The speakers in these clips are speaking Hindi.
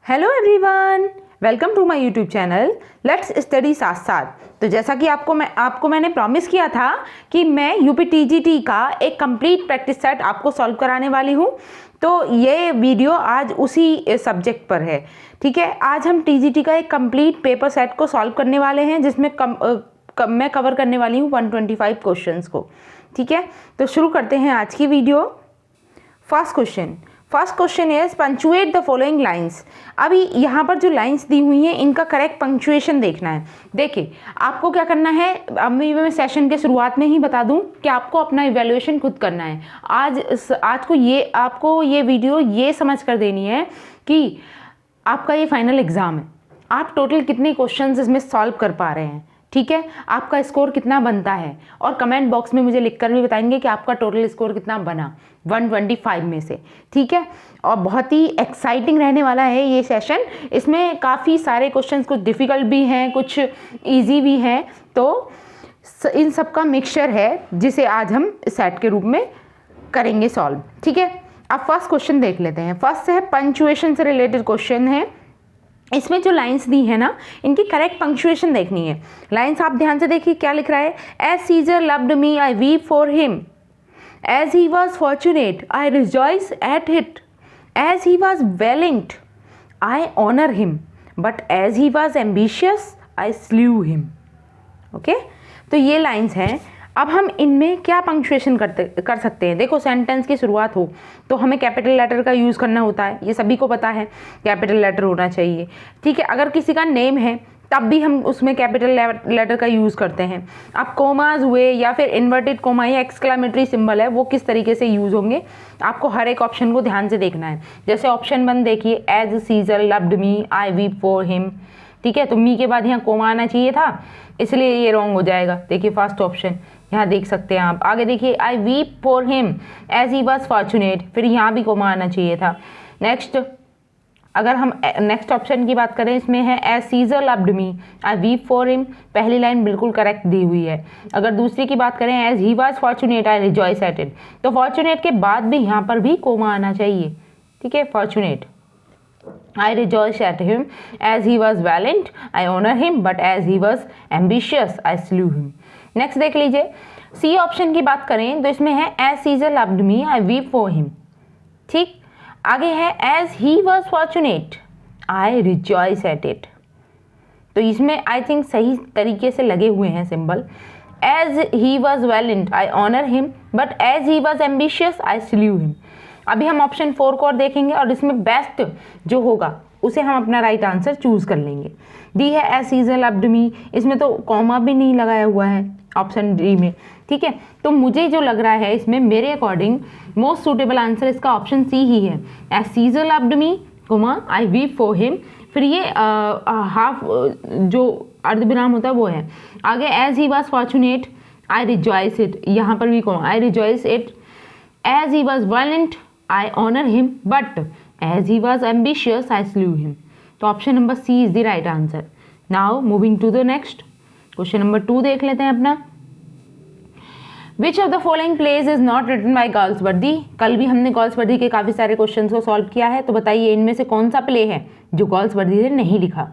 Hello everyone, welcome to my YouTube channel let's study साथ साथ। तो जैसा कि आपको मैंने प्रॉमिस किया था कि मैं यूपीटीजीटी का एक कंप्लीट प्रैक्टिस सेट आपको सॉल्व कराने वाली हूँ। तो ये वीडियो आज उसी सब्जेक्ट पर है। ठीक है, आज हम टीजीटी का एक कंप्लीट पेपर सेट को सॉल्व करने वाले हैं, जिसमें मैं कवर करने वाली हूँ 125 क्वेश्चंस को। ठीक है, तो शुरू करते हैं आज की video. First question is punctuate the following lines. अभी यहाँ पर जो लाइंस दी हुई हैं इनका करेक्ट पंक्चुएशन देखना है। देखिए, आपको क्या करना है, अभी मैं सेशन के शुरुआत में ही बता दूं कि आपको अपना इवैल्यूएशन खुद करना है। आज को आपको ये वीडियो ये समझ कर देनी है कि आपका ये फाइनल एग्ज़ाम है, आप टोटल कितने क्वेश्चंस इसमें सॉल्व कर पा रहे हैं। ठीक है, आपका स्कोर कितना बनता है, और कमेंट बॉक्स में मुझे लिखकर भी बताएंगे कि आपका टोटल स्कोर कितना बना 125 में से। ठीक है, और बहुत ही एक्साइटिंग रहने वाला है ये सेशन। इसमें काफ़ी सारे क्वेश्चंस, कुछ डिफ़िकल्ट भी हैं, कुछ इजी भी हैं, तो इन सब का मिक्सचर है जिसे आज हम सेट के रूप में करेंगे सॉल्व। ठीक है, अब फर्स्ट क्वेश्चन देख लेते हैं। फर्स्ट है पंक्चुएशन से रिलेटेड क्वेश्चन है। इसमें जो लाइंस दी है ना, इनकी करेक्ट पंक्चुएशन देखनी है। लाइंस आप ध्यान से देखिए, क्या लिख रहा है। As Caesar loved me I weep for him, as he was fortunate I rejoice at it, as he was valiant I honour him, but as he was ambitious I slew him. Okay, तो ये लाइंस हैं। अब हम इनमें क्या पंक्चुएशन कर सकते हैं। देखो, सेंटेंस की शुरुआत हो तो हमें कैपिटल लेटर का यूज़ करना होता है, ये सभी को पता है, कैपिटल लेटर होना चाहिए। ठीक है, अगर किसी का नेम है तब भी हम उसमें कैपिटल लेटर का यूज़ करते हैं। अब कोमाज हुए या फिर इन्वर्टेड कोमा या एक्सक्लेमेटरी सिंबल है, वो किस तरीके से यूज़ होंगे आपको हर एक ऑप्शन को ध्यान से देखना है। जैसे ऑप्शन 1 देखिए, as Caesar loved me I weep for him. ठीक है, तो मी के बाद यहाँ कोमा आना चाहिए था, इसलिए ये रॉन्ग हो जाएगा। देखिए फर्स्ट ऑप्शन यहाँ देख सकते हैं आप। आगे देखिए, I weep for him as he was fortunate, फिर यहाँ भी कोमा आना चाहिए था। नेक्स्ट, अगर हम नेक्स्ट ऑप्शन की बात करें, इसमें है as Caesar loved me I weep for him, पहली लाइन बिल्कुल करेक्ट दी हुई है। अगर दूसरी की बात करें, as he was fortunate I rejoice at it, तो फॉर्चुनेट के बाद भी यहाँ पर भी कोमा आना चाहिए। ठीक है, fortunate I rejoiced at him, as he was valiant, I honor him, but as he was ambitious, I slew him. Next देख लीजिए, सी ऑप्शन की बात करें तो इसमें है as Caesar loved me, I weep for him. ठीक, आगे है as he was fortunate, I rejoice at it. तो इसमें आई थिंक सही तरीके से लगे हुए हैं symbol. as he was valiant, I honor him, but as he was ambitious, I slew him. अभी हम ऑप्शन 4 को और देखेंगे, और इसमें बेस्ट जो होगा उसे हम अपना राइट आंसर चूज कर लेंगे। डी है एज सीजर लव्ड मी, इसमें तो कॉमा भी नहीं लगाया हुआ है ऑप्शन डी में। ठीक है, तो मुझे जो लग रहा है इसमें मेरे अकॉर्डिंग मोस्ट सूटेबल आंसर इसका ऑप्शन सी ही है। As Caesar loved me comma I weep for him, फिर ये हाफ जो अर्धविराम होता है वो है। आगे as he was fortunate I rejoice it, यहाँ पर भी comma I rejoice it. As he was violent I honor him, but as he was ambitious, I slew him. तो option number C is the right answer. Now moving to the next question number 2 देख लेते हैं अपना। Which of the following plays is not written by Galsworthy. कल भी हमने गर्ल्सवर्दी के काफी सारे क्वेश्चन को सॉल्व किया है, तो बताइए इनमें से कौन सा प्ले है जो गर्ल्सवर्दी ने नहीं लिखा।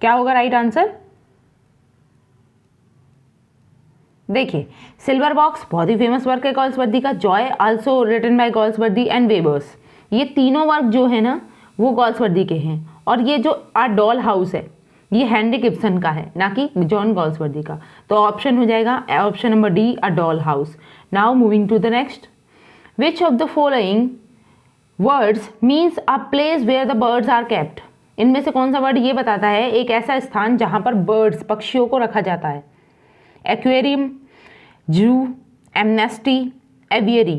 क्या होगा राइट आंसर। देखिए, सिल्वर बॉक्स बहुत ही फेमस वर्क है गर्ल्सवर्दी का, joy also written by Galsworthy and weavers, ये तीनों वर्क जो है ना वो गर्ल्सवर्दी के हैं। और ये जो आ डॉल हाउस है ये हेनरिक इब्सन का है, ना कि जॉन गर्ल्सवर्दी का। तो ऑप्शन हो जाएगा option number d, a doll house. Now moving to the next, which of the following words means a place where the birds are kept. इनमें से कौन सा वर्ड ये बताता है एक ऐसा स्थान जहां पर बर्ड्स पक्षियों को रखा जाता है। एक्वेरियम, जू, amnesty, aviary.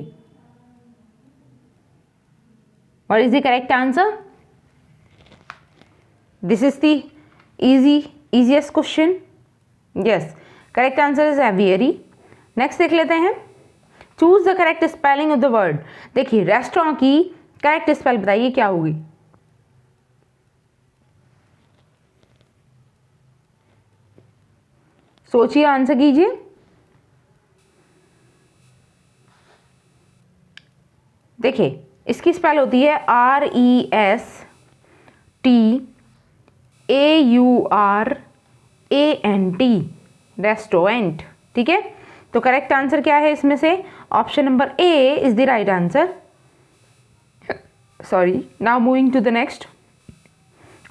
What is the correct answer. This is the easiest question. Yes, correct answer is aviary. Next देख लेते हैं, choose the correct spelling of the word. देखिए, रेस्टोरेंट की करेक्ट स्पेल बताइए क्या होगी। सोचिए, आंसर कीजिए। देखिए इसकी स्पेल होती है RESTAURANT, रेस्टोरेंट। ठीक है, तो करेक्ट आंसर क्या है इसमें से? Option number A is the right answer. Sorry, now moving to the next.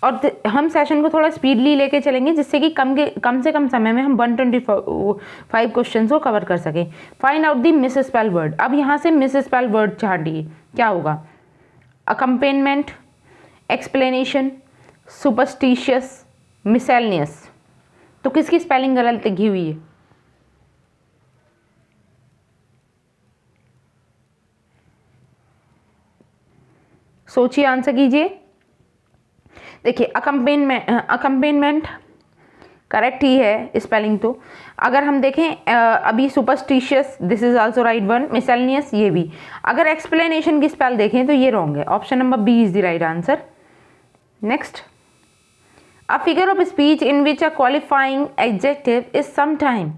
और हम सेशन को थोड़ा स्पीडली लेके चलेंगे जिससे कि कम से कम समय में हम 125 क्वेश्चन को कवर कर सकें। Find out the miss spell word. अब यहाँ से मिस स्पेल वर्ड छाटिए, क्या होगा? अकम्पेनमेंट, एक्सप्लेनेशन, सुपरस्टिशियस, मिसैलनियस। तो किसकी स्पेलिंग गलत लिखी हुई है? सोचिए, आंसर कीजिए। देखिए अकम्पेनमेंट करेक्ट ही है स्पेलिंग तो। अगर हम देखें अभी superstitious, this is also right one. Miscellaneous, ये भी। अगर एक्सप्लेनेशन की स्पेल देखें तो ये रॉन्ग है। Option number B is the right answer. Next, a figure of speech in which a qualifying adjective is sometime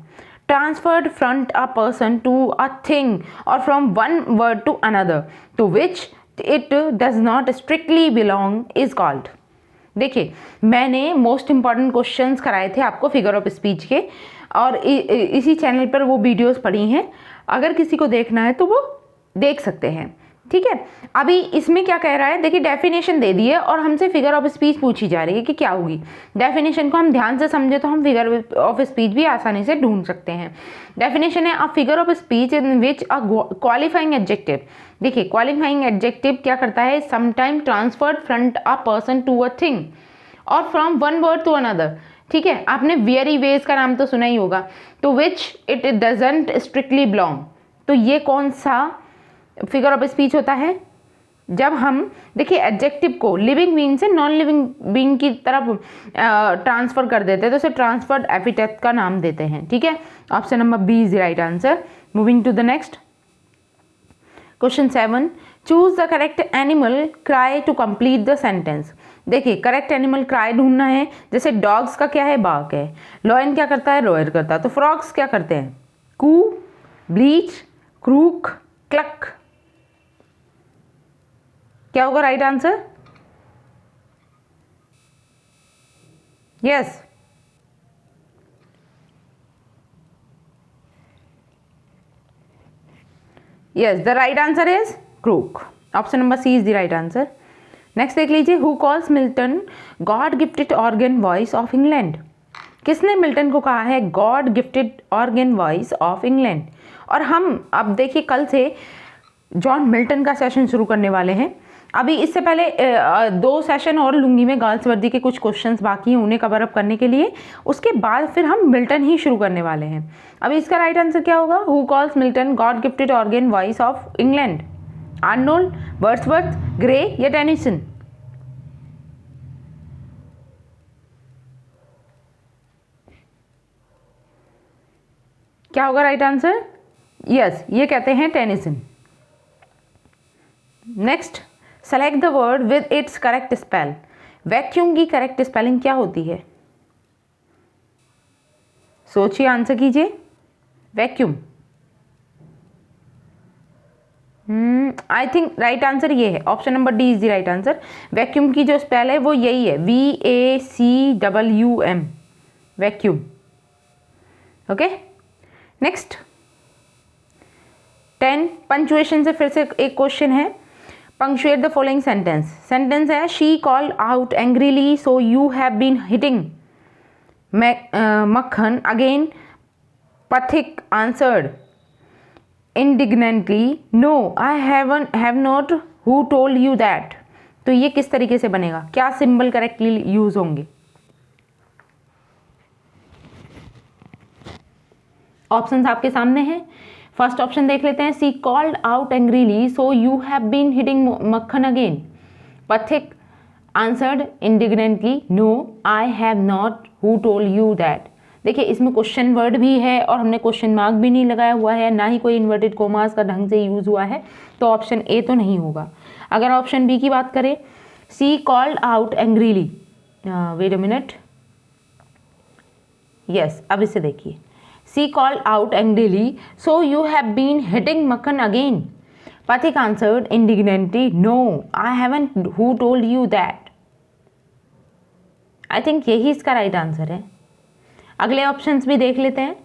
transferred from a person to a thing or from one word to another to which it does not strictly belong is called। देखिए मैंने मोस्ट इंपॉर्टेंट क्वेश्चंस कराए थे आपको फिगर ऑफ स्पीच के, और इसी चैनल पर वो वीडियोस पड़ी हैं। अगर किसी को देखना है तो वो देख सकते हैं। ठीक है, अभी इसमें क्या कह रहा है? देखिए डेफिनेशन दे दी है और हमसे फिगर ऑफ स्पीच पूछी जा रही है कि क्या होगी। डेफिनेशन को हम ध्यान से समझे तो हम फिगर ऑफ स्पीच भी आसानी से ढूंढ सकते हैं। डेफिनेशन है a figure of speech in which a qualifying adjective. देखिए क्वालिफाइंग एडजेक्टिव क्या करता है? Sometime transferred from a person to a thing और from one word to another. ठीक है, आपने वेरी वेज का नाम तो सुना ही होगा। तो which it doesn't strictly belong. तो ये कौन सा फिगर ऑफ स्पीच होता है? जब हम देखिए एडजेक्टिव को लिविंग बीइंग से नॉन लिविंग बीइंग की तरफ ट्रांसफर कर देते हैं तो उसे ट्रांसफर्ड एपिथेट का नाम देते हैं। ठीक है, option number B is the right answer. Moving to the next question 7, choose the correct animal cry to complete the sentence. देखिए करेक्ट एनिमल क्राई ढूंढना है। जैसे डॉग्स का क्या है? बार्क है। लॉयन क्या करता है? रोयर करता है। तो फ्रॉग्स क्या करते हैं? Coo, bleat, croak, cluck. क्या होगा right answer? Yes, yes, the right answer is croak. Option number C is the right answer. Next देख लीजिए, who calls Milton God gifted organ voice of England. किसने मिल्टन को कहा है God gifted organ voice of England? और हम अब देखिए कल से जॉन मिल्टन का सेशन शुरू करने वाले हैं। अभी इससे पहले 2 सेशन और लूंगी मैं, गर्ल्स वर्दी के कुछ क्वेश्चंस बाकी हैं उन्हें कवर अप करने के लिए। उसके बाद फिर हम मिल्टन ही शुरू करने वाले हैं। अभी इसका राइट आंसर क्या होगा? Who calls Milton God gifted organ voice of England? Arnold, Wordsworth, grey या टेनिसन? क्या होगा राइट आंसर? यस, ये कहते हैं Tennyson. Next, select the word with its correct spell. Vacuum की करेक्ट स्पेलिंग क्या होती है? सोचिए, आंसर कीजिए। Vacuum, I think right answer ये है। Option number D is the right answer. Vacuum की जो स्पेल है वो यही है, VACWM, vacuum. Okay, next 10, punctuation से फिर से एक क्वेश्चन है। Punctuate the following sentence. Sentence है she called out angrily so you have been hitting Makkhan again. Pathik answered indignantly no I have not, who told you that. तो ये किस तरीके से बनेगा? क्या सिंबल करेक्टली यूज होंगे? ऑप्शंस आपके सामने हैं। फर्स्ट ऑप्शन देख लेते हैं, she called out angrily so you have been hitting Makkhan again. Pathik answered indignantly no I have not, who told you that. देखिए इसमें क्वेश्चन वर्ड भी है और हमने क्वेश्चन मार्क भी नहीं लगाया हुआ है, ना ही कोई इन्वर्टेड कोमास का ढंग से यूज हुआ है, तो ऑप्शन ए तो नहीं होगा। अगर ऑप्शन बी की बात करें, she called out angrily, wait a minute, yes, अब इसे देखिए, she called out angrily so you have been hitting Makkhan again. Pathik answered indignantly, "No, I haven't. Who told you that?" I think यही इसका राइट आंसर है। अगले ऑप्शंस भी देख लेते हैं।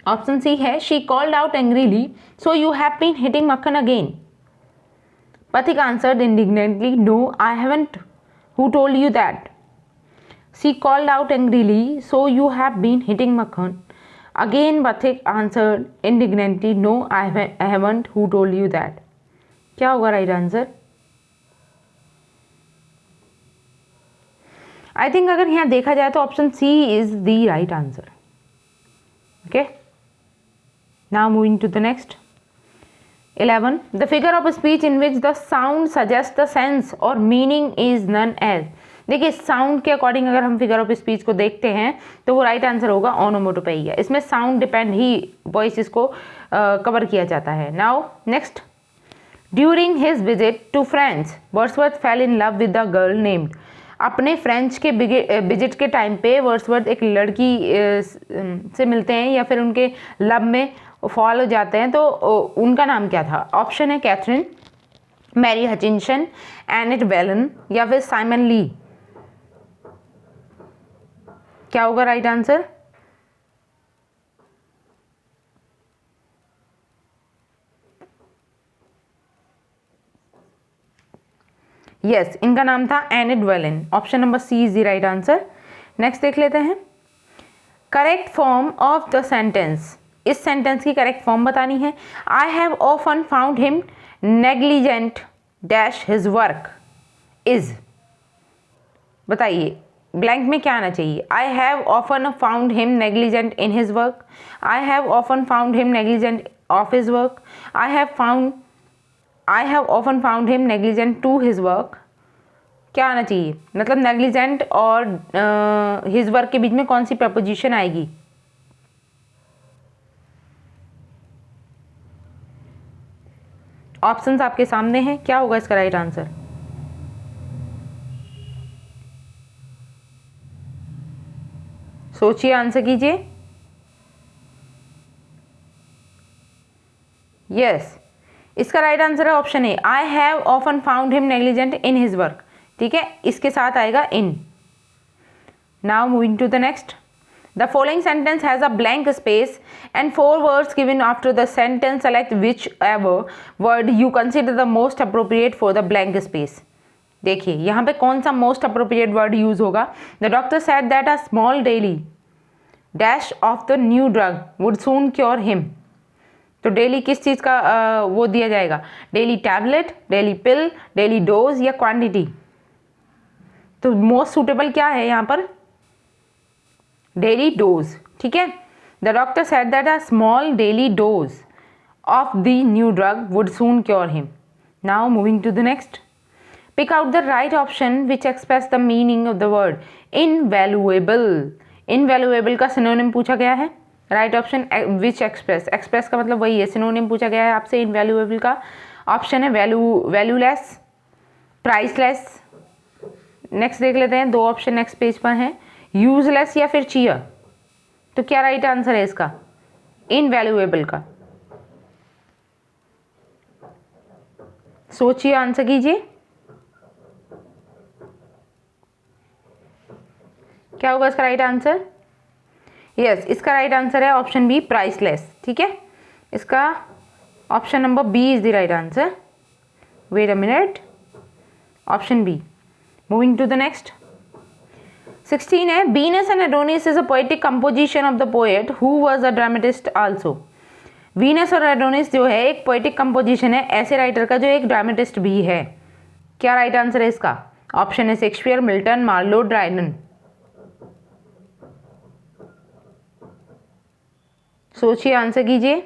ऑप्शन सी है, she called out angrily, so you have been hitting Makkhan again. Pathik answered indignantly, no I haven't, who told you that? She called out angrily, so you have been hitting Makkhan again. Pathik answered indignantly, no I haven't, who told you that? क्या होगा राइट आंसर? आई थिंक अगर यहाँ देखा जाए तो option C is the right answer. Okay, now moving to the next 11. The figure of speech in which the sound suggest the sense और मीनिंग इज नन एज। देखिए, साउंड के अकॉर्डिंग अगर हम फिगर ऑफ स्पीच को देखते हैं तो वो राइट आंसर होगा ओनोमोटोपेइया। इसमें साउंड डिपेंड ही वॉइस को कवर किया जाता है। Now next, during his visit to France Wordsworth fell in love with the girl named. अपने फ्रेंच के विजिट के टाइम पे वर्ड्सवर्थ एक लड़की से मिलते हैं या फिर उनके लव में फॉल हो जाते हैं, तो उनका नाम क्या था? ऑप्शन है Catherine, Mary Hutchinson, Annette Vallon या फिर साइमन ली। क्या होगा राइट आंसर? यस, इनका नाम था Annette Vallon. Option number C is the right answer. Next देख लेते हैं, correct form of the sentence. इस सेंटेंस की करेक्ट फॉर्म बतानी है। I have often found him negligent dash his work is. बताइए, ब्लैंक में क्या आना चाहिए? I have often found him negligent in his work, I have often found him negligent of his work, I have often found him negligent to his work. क्या आना चाहिए? मतलब नेग्लिजेंट और हिज वर्क के बीच में कौन सी प्रपोजिशन आएगी? ऑप्शंस आपके सामने हैं, क्या होगा इसका राइट आंसर? सोचिए, आंसर कीजिए। यस, इसका राइट आंसर है option A, I have often found him negligent in his work. ठीक है, इसके साथ आएगा in. Now moving to the next, the following sentence has a blank space and 4 words given after the sentence, select whichever word you consider the most appropriate for the blank space. देखिए, यहाँ पे कौन सा मोस्ट अप्रोप्रिएट वर्ड यूज होगा? The doctor said that a small daily dash of the new drug would soon cure him. तो डेली किस चीज़ का वो दिया जाएगा? Daily tablet, daily pill, daily dose या क्वांटिटी? तो मोस्ट सुटेबल क्या है यहाँ पर? Daily dose. ठीक है, the doctor said that a small daily dose of the new drug would soon cure him. Now moving to the next, pick out the right option which express the meaning of the word invaluable. Invaluable का सिनोनिम पूछा गया है। Right option which express, express का मतलब वही है, सिनोनिम पूछा गया है आपसे इनवैल्यूएबल का। ऑप्शन है वैल्यूलेस, प्राइसलेस। नेक्स्ट देख लेते हैं, 2 ऑप्शन नेक्स्ट पेज पर हैं, यूजलेस या फिर चीयर। तो क्या राइट आंसर है इसका? इनवैल्यूएबल का। सोचिए, आंसर कीजिए। क्या होगा इसका राइट आंसर? यस, इसका राइट आंसर है ऑप्शन बी, प्राइसलेस। ठीक है, इसका option number B is the right answer. Wait a minute, option B. Moving to the next 16 है, Venus and Adonis is a poetic composition of the poet who was a dramatist also. Venus और एडोनिस जो है एक पोएटिक कंपोजिशन है ऐसे राइटर का जो एक ड्रामेटिस्ट भी है। क्या राइट आंसर है इसका? ऑप्शन है शेक्सपियर, मिल्टन, मार्लो, ड्रायडन। सोचिए, आंसर कीजिए।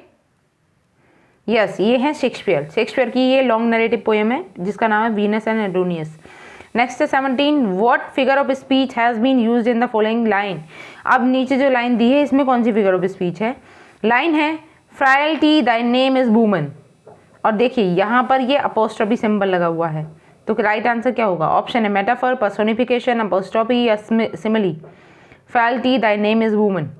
यस, ये है शेक्सपियर। शेक्सपियर की ये लॉन्ग नरेटिव पोएम है जिसका नाम है वीनस एंड एडोनियस। नेक्स्ट है 17, what figure of speech has been used in the following line. अब नीचे जो लाइन दी है इसमें कौन सी फिगर ऑफ स्पीच है? लाइन है frailty thy name is woman, और देखिए यहाँ पर ये अपोस्ट्रोफी सिंबल लगा हुआ है। तो राइट आंसर क्या होगा? ऑप्शन है मेटाफर, पर्सोनिफिकेशन, अपोस्ट्रोफी या simile. Frailty thy name is woman.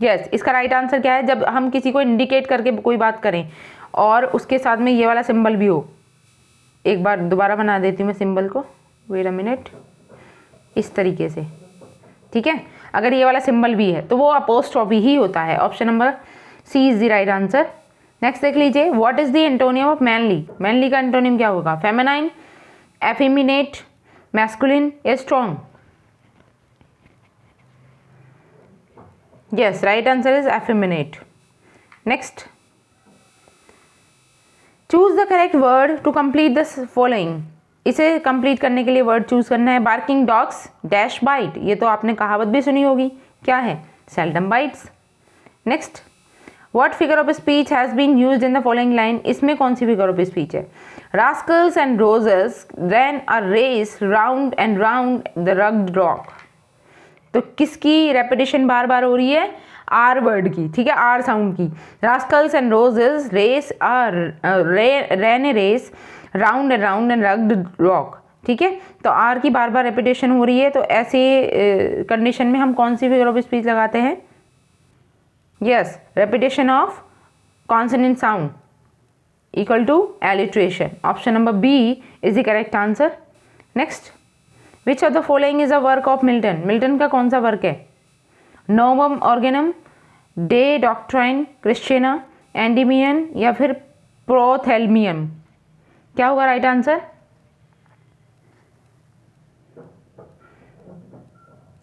Yes, इसका राइट आंसर क्या है? जब हम किसी को इंडिकेट करके कोई बात करें और उसके साथ में ये वाला सिंबल भी हो। एक बार दोबारा बना देती हूँ मैं सिंबल को, वेट अ मिनट, इस तरीके से, ठीक है। अगर ये वाला सिंबल भी है तो वो अपोस्ट्रोफी ही होता है। Option number C is the right answer. Next देख लीजिए, what is the antonym of manly? Manly का एंटोनियम क्या होगा? फेमिनाइन, एफेमिनेट, मैस्कुलिन या strong? Yes, right answer is effeminate. Next, choose the correct word to complete the following. इसे कंप्लीट करने के लिए वर्ड चूज करना है। बार्किंग डॉग्स डैश बाइट, ये तो आपने कहावत भी सुनी होगी, क्या है? Seldom bites. Next, what figure of speech has been used in the following line? इसमें कौन सी फिगर ऑफ स्पीच है? Rascals and roses ran a race round and round the rugged rock. तो किसकी रेपिटेशन बार बार हो रही है? आर वर्ड की, ठीक है, आर साउंड की। Rascals and roses race ran a race round and rugged rock, ठीक है। तो आर की बार बार रेपिटेशन हो रही है, तो ऐसे कंडीशन में हम कौन सी फिगर ऑफ स्पीच लगाते हैं? Yes, repetition of consonant sound equal to alliteration. Option number B is the correct answer. Next, which of the following is a work of Milton? Milton का कौन सा वर्क है? Novum Organum, De Doctrina Christiana, Endymion या फिर प्रोथेल्मियम? क्या होगा राइट आंसर?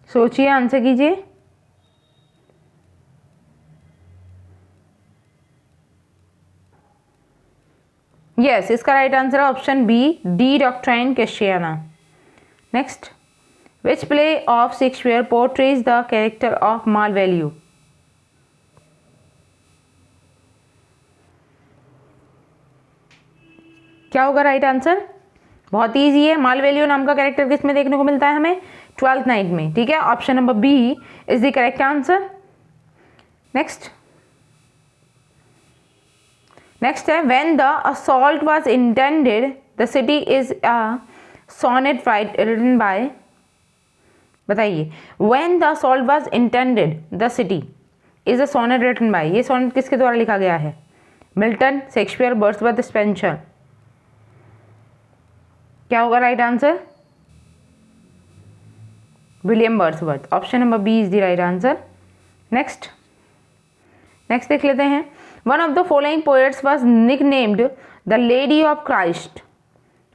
सोचिए, आंसर कीजिए। यस, इसका राइट आंसर है option B, De Doctrina Christiana. Next, which play of Shakespeare portrays the character of mall value? क्या होगा राइट आंसर? बहुत ईजी है। माल वैल्यू नाम का कैरेक्टर किस में देखने को मिलता है हमें? ट्वेल्थ नाइट में, ठीक है। Option number B is the correct answer. Next है, when the assault was intended the city is a sonnet written by. बताइए, when the assault was intended the city is a sonnet written by, ये सोनेट किसके द्वारा लिखा गया है? Milton, Shakespeare, Wordsworth, Spenser? क्या होगा right answer? William Wordsworth. Option number B is the right answer. Next देख लेते हैं, one of the following poets was nicknamed the lady of Christ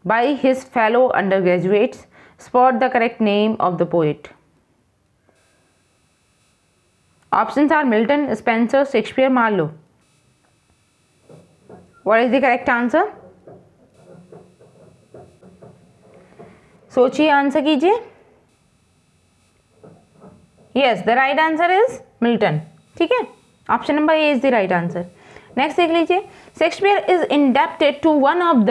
by his fellow undergraduates. Spot the correct name of the poet. Options are Milton, Spenser, Shakespeare, Marlowe. What is the correct answer? सोचिए, आंसर कीजिए। Yes, the right answer is Milton, ठीक है। Option number A is the right answer. Next देख लीजिए, Shakespeare is indebted to one of the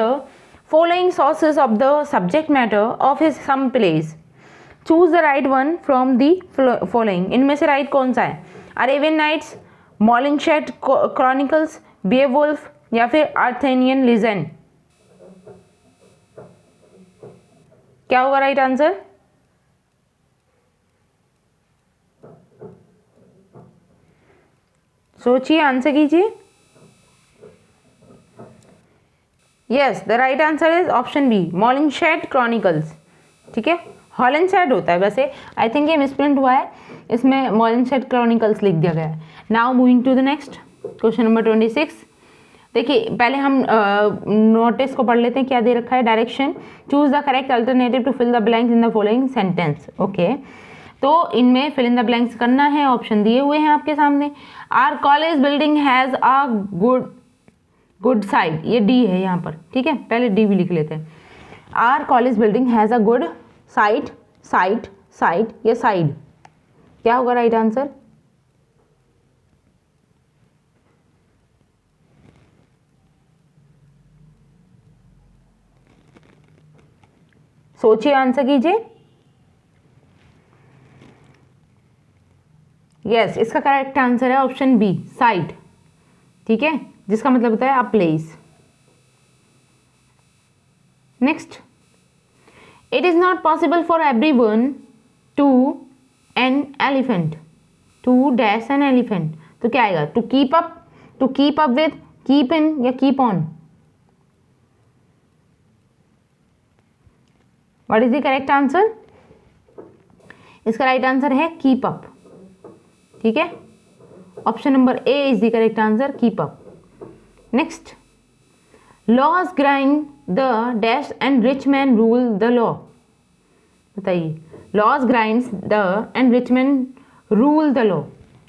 following sources of the subject matter of his some plays. Choose the right one from the following. इनमें से राइट कौन सा है? Arabian Nights, Holinshed Chronicles, Beowulf या फिर आर्थेनियन लीजेंड? क्या होगा राइट आंसर? सोचिए, आंसर कीजिए। Yes, the right answer is option B, Holinshed Chronicles, ठीक है। हॉलिनशेड होता है, वैसे आई थिंक ये मिसप्रिंट हुआ है, इसमें मॉलिनशेट क्रॉनिकल्स लिख दिया गया है। Now moving to the next question number 26। देखिए, पहले हम नोटिस को पढ़ लेते हैं, क्या दे रखा है? Direction, choose the correct alternative to fill the blanks in the following sentence. Okay, तो इनमें फिल इन द ब्लैंक्स करना है। ऑप्शन दिए हुए हैं आपके सामने। Our college building has a good side, ये डी है यहाँ पर, ठीक है, पहले डी भी लिख लेते हैं। Our college building has a good site, sight या साइड? क्या होगा राइट आंसर? सोचिए, आंसर कीजिए। यस, इसका करेक्ट आंसर है ऑप्शन बी, साइड, ठीक है, जिसका मतलब होता है a place. Next, it is not possible for everyone to an elephant. To dash an elephant, तो क्या आएगा? To keep up with, keep in या keep on? What is the correct answer? इसका राइट आंसर है कीप अप। ठीक है, option number A is the correct answer, keep up. Next, laws grind the dash and rich man rule the law. बताइए, laws grinds the and rich man rule the law.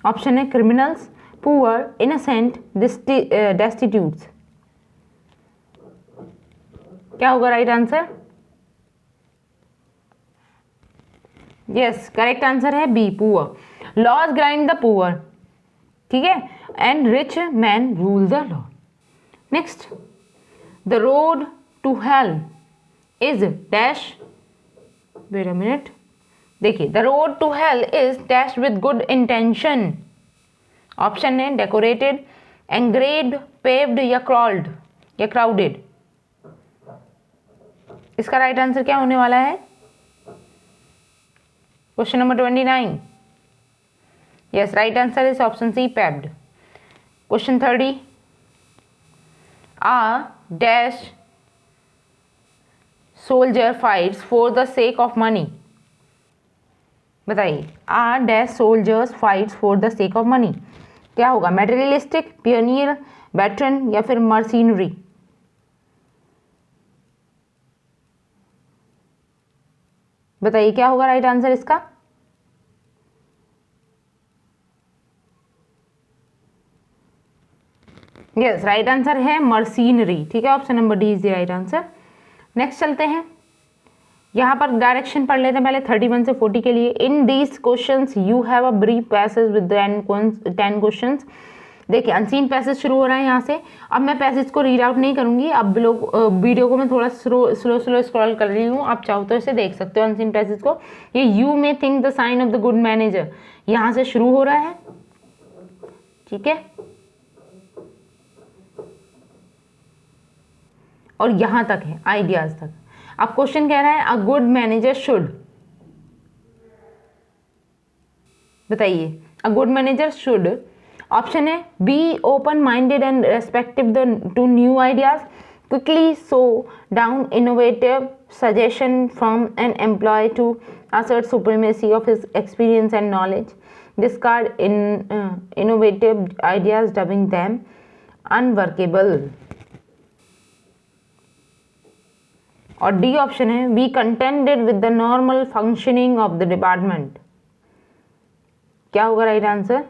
Option है क्रिमिनल्स, पुअर, इनोसेंट, डेस्टिट्यूट्स। क्या होगा right answer? Yes, correct answer है B, poor. Laws grind the poor, ठीक है, and rich man rule the law. Next, the road to hell is dash, wait a minute, देखिए, the road to hell is dash with good intention. Option है डेकोरेटेड, एंग्रेव्ड, पेव्ड या क्रॉल्ड या क्राउडेड। इसका राइट आंसर क्या होने वाला है? Question number 29। Yes, right answer is option C, paved. Question 30, a dash soldier fights for the sake of money. बताइए, a dash soldiers fights for the sake of money. क्या होगा? मेटेरियलिस्टिक, पियोनियर, वेटरन या फिर मर्सिनरी? बताइए क्या होगा राइट आंसर इसका? यस, राइट आंसर है मर्सिनरी। ठीक है, option number D is the right answer. Next चलते हैं, यहाँ पर डायरेक्शन पढ़ लेते हैं पहले 31 से 40 के लिए। In these questions you have a brief passage with 10 questions. देखिए, अनसीन पैसेज शुरू हो रहा है यहाँ से। अब मैं पैसेज को रीड आउट नहीं करूँगी, अब लोग वीडियो को मैं थोड़ा स्लो स्क्रॉल कर रही हूँ, आप चाहो तो इसे देख सकते हो अनसीन पैसेज को। ये you may think the sign of the good manager यहाँ से शुरू हो रहा है, ठीक है, और यहाँ तक है आइडियाज तक। अब क्वेश्चन कह रहा है अ गुड मैनेजर शुड, बताइए, a good manager should. Option है be open minded and respective to new ideas, quickly so down innovative suggestion from an employ to assert supremacy of his experience and knowledge, discard innovative ideas, dubbing them unworkable। और डी ऑप्शन है be contented with the normal functioning of the department. क्या होगा राइट आंसर?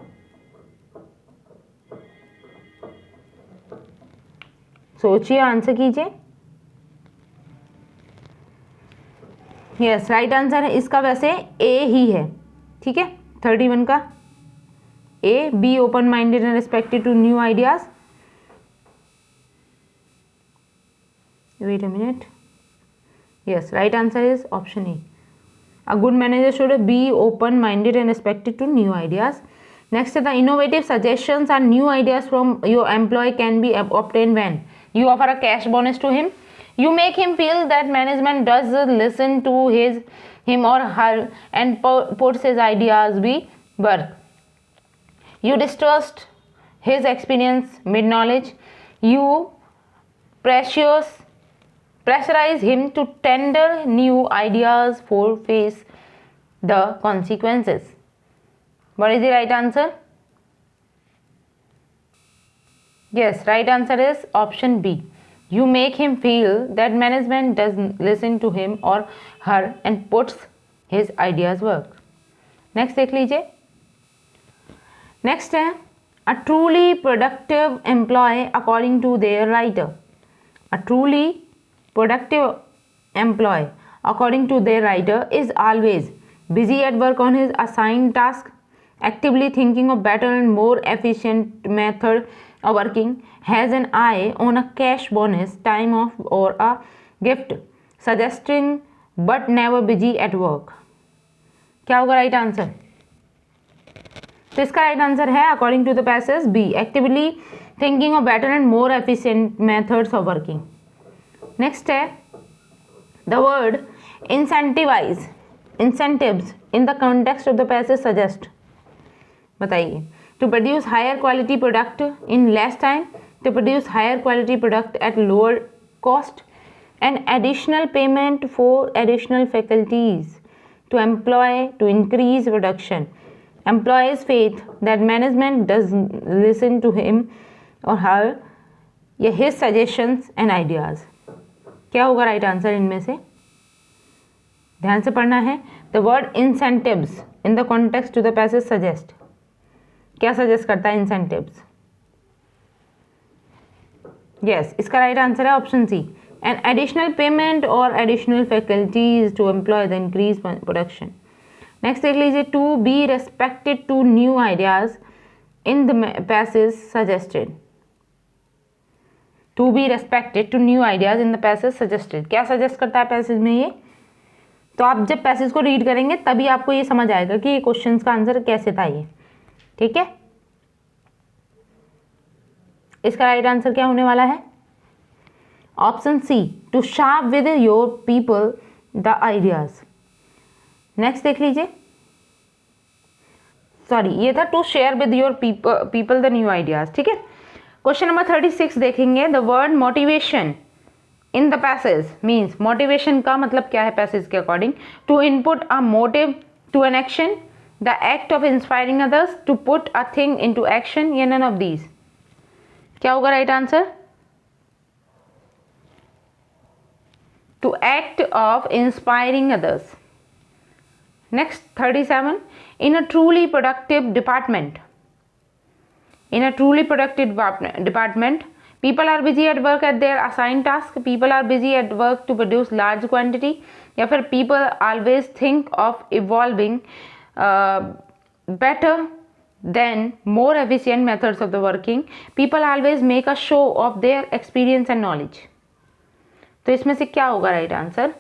सोचिए, आंसर कीजिए। यस, राइट आंसर है इसका वैसे ए ही है, ठीक है, 31 का A. Be open minded and respected to new ideas. Wait a minute, yes, right answer is option A. A good manager should be open minded and respected to new ideas. Next, the innovative suggestions and new ideas from your employee can be obtained when you offer a cash bonus to him, you make him feel that management does listen to him or her and puts his ideas be work, you distrust his experience, mid knowledge, you pressurize him to tender new ideas for face the consequences. What is the right answer? Yes, right answer is option B. You make him feel that management doesn't listen to him or her and puts his ideas work. Next देख लीजिए। Next है a truly productive employee according to their writer. A truly productive employee according to their writer is always busy at work on his assigned task, actively thinking of better and more efficient method of working, has an eye on a cash bonus, time off or a gift, suggesting but never busy at work। क्या होगा राइट आंसर? तो इसका राइट आंसर है according to the passage B, actively thinking of better and more efficient methods of working. Next है the word incentives in the context of the passage suggest। बताइए। To produce higher quality product in less time, to produce higher quality product at lower cost, and additional payment for additional faculties to employ to increase production, employees faith that management does listen to him और हर या हिज सजेशंस एंड आइडियाज। क्या होगा राइट आंसर इनमें से? ध्यान से पढ़ना है। The word incentives in the context to the passage suggest, क्या सजेस्ट करता है इंसेंटिव्स? यस, इसका राइट आंसर है option C, an additional payment और additional faculties to employ the increase production. Next देख लीजिए, to be respected to new ideas in the passage suggested, to be respected to new ideas in the passage suggested, क्या सजेस्ट करता है पैसेज में ये? तो आप जब पैसेज को रीड करेंगे तभी आपको ये समझ आएगा कि ये क्वेश्चंस का आंसर कैसे था ये, ठीक है। इसका राइट आंसर क्या होने वाला है? Option C, to sharp with your people the ideas. Next देख लीजिए, सॉरी ये था to share with your people the new ideas, ठीक है। क्वेश्चन नंबर 36 देखेंगे। The word motivation in the passage means, motivation का मतलब क्या है पैसेज के according? To input a motive to an action, the act of inspiring others, to put a thing into action, या नन ऑफ दीज। क्या होगा right answer? To act of inspiring others. Next 37, in a truly productive department, in a truly productive department, people are busy at work at their assigned task, people are busy at work to produce large quantity, या फिर people always think of evolving better than more efficient methods of the working, people always make a show of their experience and knowledge। तो इसमें से क्या होगा right answer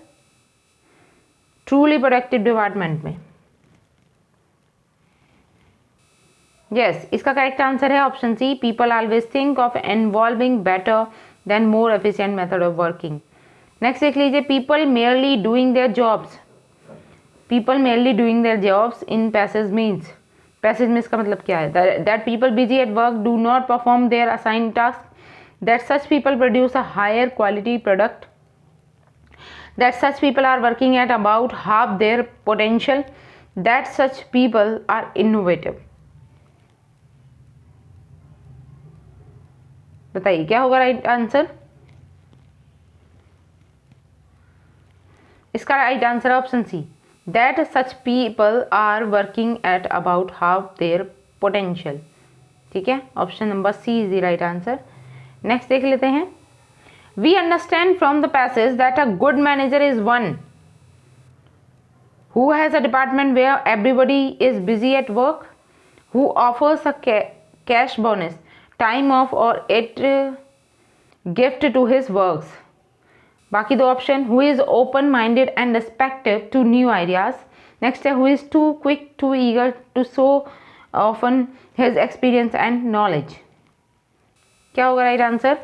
truly productive department में? यस, इसका करेक्ट आंसर है option C, people always think of involving better than more efficient method of working. Next देख लीजिए, people merely doing their jobs, people merely doing their jobs in passage means, passage में इसका मतलब क्या है? That people busy at work do not perform their assigned task, that such people produce a higher quality product, that such people are working at about half their potential, that such people are innovative। बताइए क्या होगा राइट आंसर? इसका राइट आंसर है option C, that such people are working at about half their potential, ठीक है। Option number C is the right answer. Next देख लेते हैं, we understand from the passage that a good manager is one who has a department where everybody is busy at work, who offers a cash bonus, time off or it gift to his works। बाकी दो option, who is open minded and receptive to new ideas। Next है, who is too quick too eager to show often his experience and knowledge। क्या होगा राइट आंसर?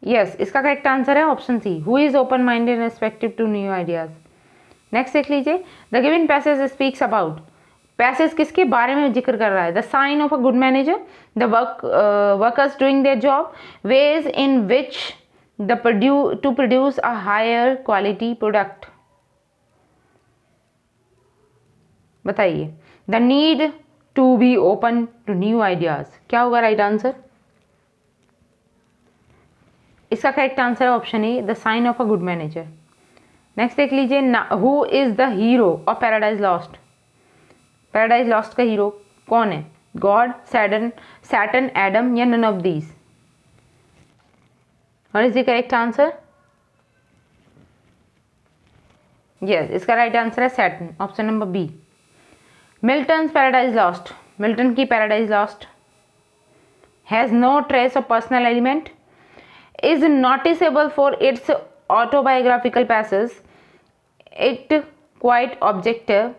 यस, इसका करेक्ट आंसर है option C, who is open minded respective to new ideas. Next देख लीजिए, the given passage speaks about, passage किसके बारे में जिक्र कर रहा है? The sign of a good manager, the workers doing their job, ways in which the to produce a higher quality product. बताइए, the need to be open to new ideas. क्या होगा राइट आंसर? इसका करेक्ट आंसर है option A, the sign of a good manager. Next देख लीजिए, who is the hero of Paradise Lost. Paradise Lost का हीरो कौन है? गॉड, सैटर्न, एडम, या none of these. What is the correct answer? Yes, इसका राइट आंसर है Satan, option number B. Milton Paradise Lost, Milton की Paradise Lost has no trace of personal element, is noticeable for its autobiographical passage, it quite objective,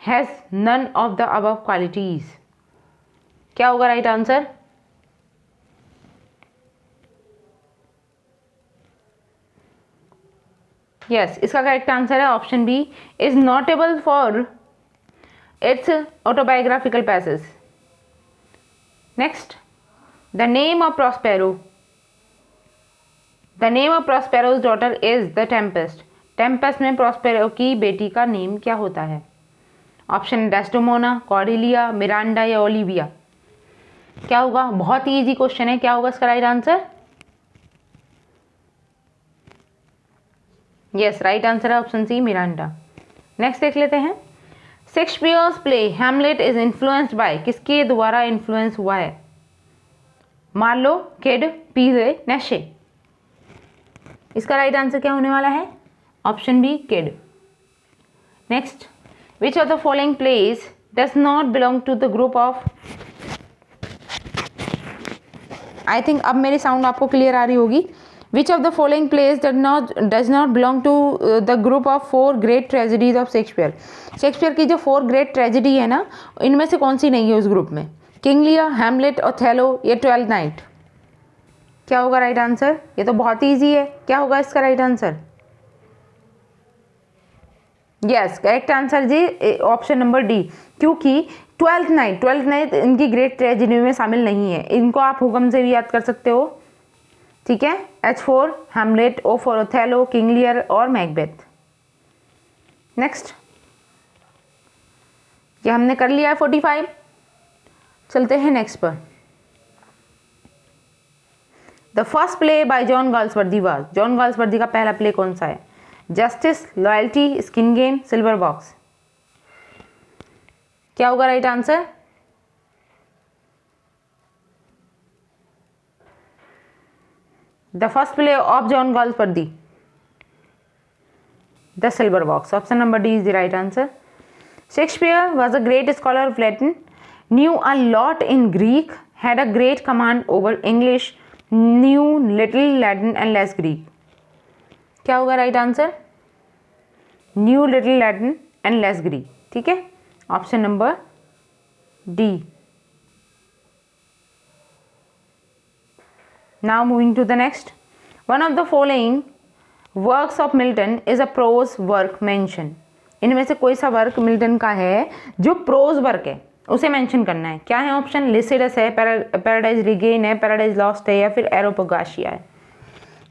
has none of the above qualities। क्या होगा राइट आंसर? यस, इसका करेक्ट आंसर है option B, is notable for its autobiographical passage. Next, the name of Prospero, the name of Prospero's daughter is the Tempest. Tempest में प्रॉस्पेरो की बेटी का नेम क्या होता है? ऑप्शन डेस्डेमोना, कॉर्डेलिया, मिरांडा या ओलिविया। क्या होगा? बहुत ही इजी क्वेश्चन है, क्या होगा इसका right answer? Yes, right answer है ऑप्शन सी, मिरांडा। नेक्स्ट देख लेते हैं, Shakespeare's play Hamlet is influenced by, किसके द्वारा इन्फ्लुएंस हुआ है? Marlowe, Kyd, Peele, Nashe. इसका राइट आंसर क्या होने वाला है? Option B, Kyd. Next, which of the following place does not belong to the group of, I think अब मेरी साउंड आपको क्लियर आ रही होगी। Which of the following place does not belong to the group of 4 great tragedies of Shakespeare. Shakespeare की जो 4 ग्रेट ट्रेजेडी है ना, इनमें से कौन सी नहीं है उस ग्रुप में? किंग लियर, हैमलेट, ओथेलो या ट्वेल्थ नाइट। क्या होगा राइट आंसर? ये तो बहुत ईजी है, क्या होगा इसका right answer? Yes, correct answer जी ऑप्शन नंबर डी, क्योंकि ट्वेल्थ नाइट इनकी ग्रेट ट्रेजेडी में शामिल नहीं है। इनको आप हुक्म से भी याद कर सकते हो, ठीक है। H4 Hamlet, O for Othello, King Lear और मैकबेथ। नेक्स्ट, ये हमने कर लिया है 45। चलते हैं नेक्स्ट पर। The first play by John Galsworthy was, John Galsworthy का पहला प्ले कौन सा है? Justice, loyalty, skin game, silver box. क्या होगा right answer? The first play of John Galsworthy, the silver box. Option number D is the right answer. Shakespeare was a great scholar of Latin, knew a lot in Greek, had a great command over English, knew little Latin and less Greek. क्या होगा right answer? Knew little Latin and less Greek, ठीक है। Option number D. Now moving to the next, one of the following works of Milton is a prose work mention. इनमें से कोई सा वर्क मिल्टन का है जो प्रोज वर्क है, उसे मेंशन करना है। क्या है ऑप्शन? लिसिडस है, पैराडाइज रिगेन है, पैराडाइज लॉस्ट है या फिर एरोपेगाशिया है।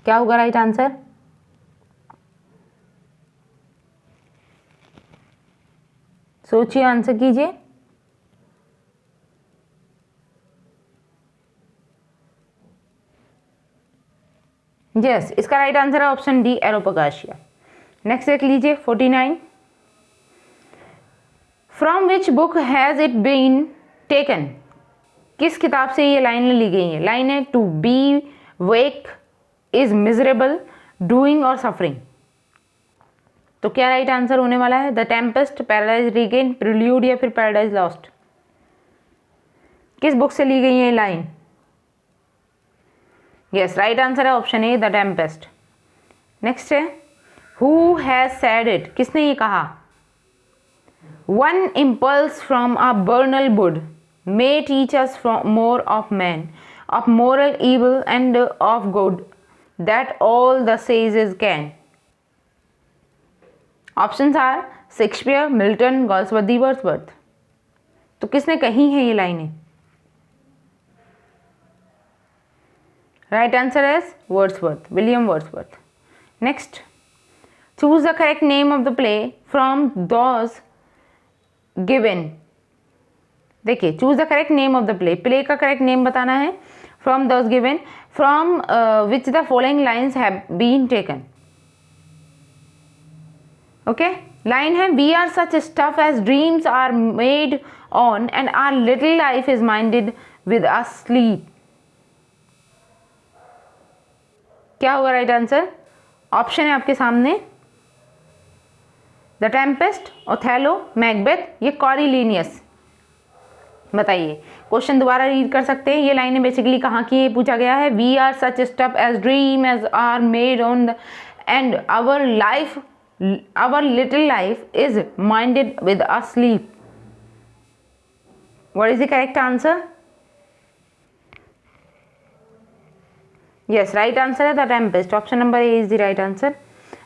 क्या होगा राइट आंसर? सोचिए, आंसर कीजिए। यस, इसका राइट आंसर है ऑप्शन डी, एरोपेगाशिया। नेक्स्ट देख लीजिए 49, from which book has it been taken. किस किताब से ये लाइनें ली गई हैं? लाइन है, to be weak is miserable, doing और सफरिंग। तो क्या राइट आंसर होने वाला है? The Tempest, Paradise Regain, prelude या फिर पैराडाइज लॉस्ट। किस बुक से ली गई है ये लाइन? यस, राइट आंसर है option A, the Tempest. Next है, हु हैज सेड इट, किसने ये कहा? One impulse from a vernal wood may teach us from more of man, of moral evil and of good, that all the sages can. Options are Shakespeare, Milton, Galsworthy, Wordsworth. तो किसने कही है ये लाइनें? Right answer is Wordsworth, William Wordsworth. Next, choose the correct name of the play from those given. देखिए, choose the correct name of the play, play का करेक्ट नेम बताना है। From those given, from which the following lines have been taken. Okay, line है, we are such stuff as dreams are made on and are little life is minded with a sleep. क्या होगा राइट आंसर? ऑप्शन है आपके सामने, द टेम्पेस्ट, ओथेलो, मैकबेथ, ये कॉरिलेनियस। बताइए, क्वेश्चन दोबारा रीड कर सकते हैं। ये लाइनें बेसिकली कहाँ की है पूछा गया है। We are such stuff as dream as are made on the and our life, our little life is minded with a sleep. What is the correct answer? Yes, right answer है the Tempest. Option number A is the right answer.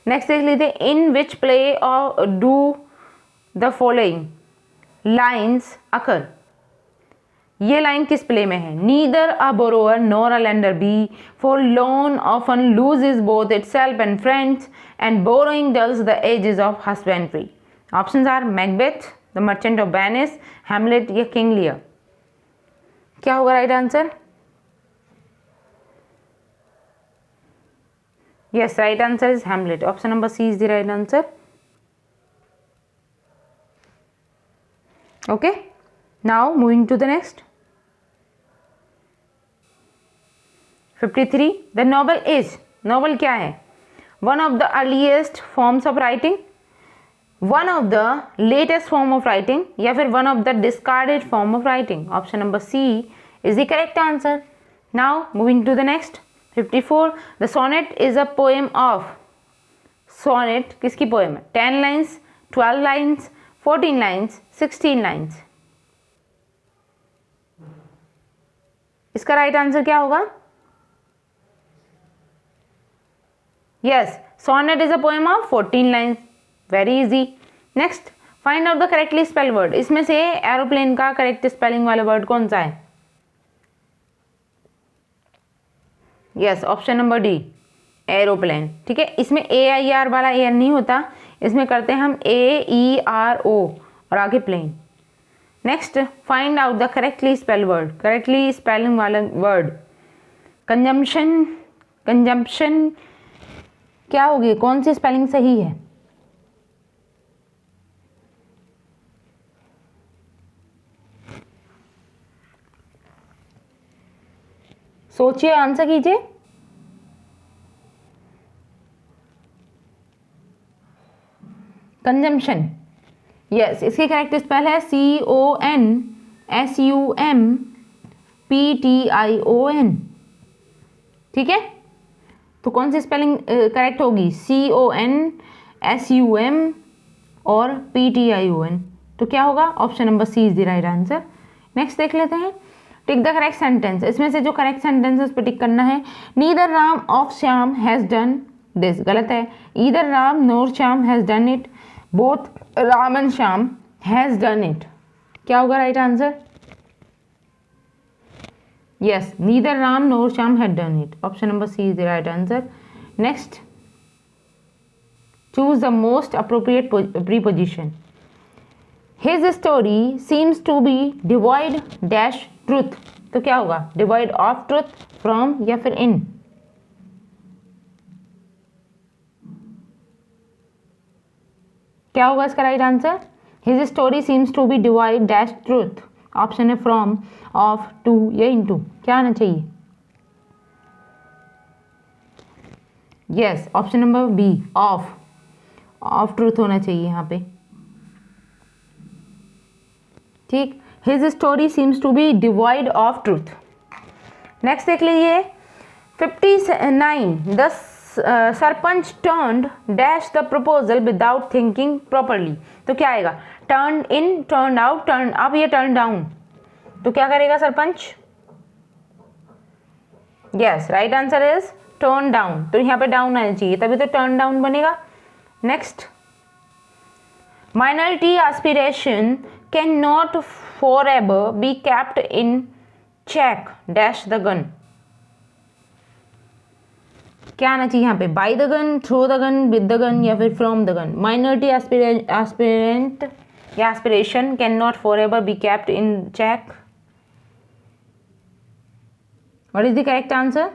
Next देख लीजिए, इन विच प्ले और do the following lines occur. ये लाइन किस प्ले में है? Neither a borrower nor a lender be, for loan often loses both itself and friends, and borrowing dulls the edges of husbandry. Options are Macbeth, the Merchant of Venice, Hamlet या किंग लियर। क्या होगा right answer? Yes, right answer is Hamlet. Option number C is the right answer. Okay, now moving to the next. 53, the novel is, novel क्या है? One of the earliest forms of writing, one of the latest form of writing, या फिर one of the discarded form of writing. Option number C is the correct answer. Now moving to the next. 54, the sonnet is a poem of, sonnet किसकी पोएम है? 10 लाइन्स, 12 लाइन्स, 14 लाइन्स, 16 लाइन्स। इसका राइट आंसर क्या होगा? Yes, sonnet is a poem of 14 lines. Very easy. Next, find out the correctly spell word. इसमें से एरोप्लेन का करेक्ट स्पेलिंग वाला वर्ड कौन सा है? Yes, option number D, aeroplane. ठीक है, इसमें AIR वाला एयर नहीं होता, इसमें करते हैं हम AERO और आगे plane. Next, find out the correctly spell word. Correctly spelling वाला वर्ड, कंजम्पशन, कंजम्पशन क्या होगी? कौन सी स्पेलिंग सही है? सोचिए, आंसर कीजिए। कंजम्पशन, यस, इसकी करेक्ट स्पेल है CONSUMPTION। ठीक है, तो कौन सी स्पेलिंग करेक्ट होगी? CONSUM और PTION। तो क्या होगा? Option number C is the right answer. Next देख लेते हैं, टिक द करेक्ट सेंटेंस। इसमें से जो करेक्ट सेंटेंस है उस पर टिक करना है। Neither Ram of Shyam has done this, गलत है। Either Ram nor Shyam has done it, both Ram and Shyam has done it. क्या होगा right answer? Yes, neither Ram nor Shyam had done it. Option number C is the right answer. Next, choose the most appropriate preposition. His story seems to be devoid dash truth. तो क्या होगा? डिवॉइड ऑफ ट्रूथ, फ्रॉम या फिर इन। क्या होगा इसका right answer? His story seems to be divide dash truth. Option है फ्रॉम, ऑफ, टू या इनटू। क्या आना चाहिए? Yes, option number B, of truth होना चाहिए यहाँ पे। ठीक, his story seems to be divide of truth. Next देख लीजिए, 59, the sarpanch turned dash the proposal without thinking properly. तो क्या आएगा? Turn in, turn out, turn up या टर्न डाउन। तो क्या करेगा sarpanch? Yes, right answer is turn down. तो यहाँ पे डाउन आना चाहिए, तभी तो टर्न डाउन बनेगा। Next, minority aspiration can not for ever be kept in check dash the gun. क्या आना चाहिए यहाँ पे? By the gun, throw the gun, with the gun या फिर from the gun. Minority aspirant या aspiration can not for ever be kept in check. What is the correct answer?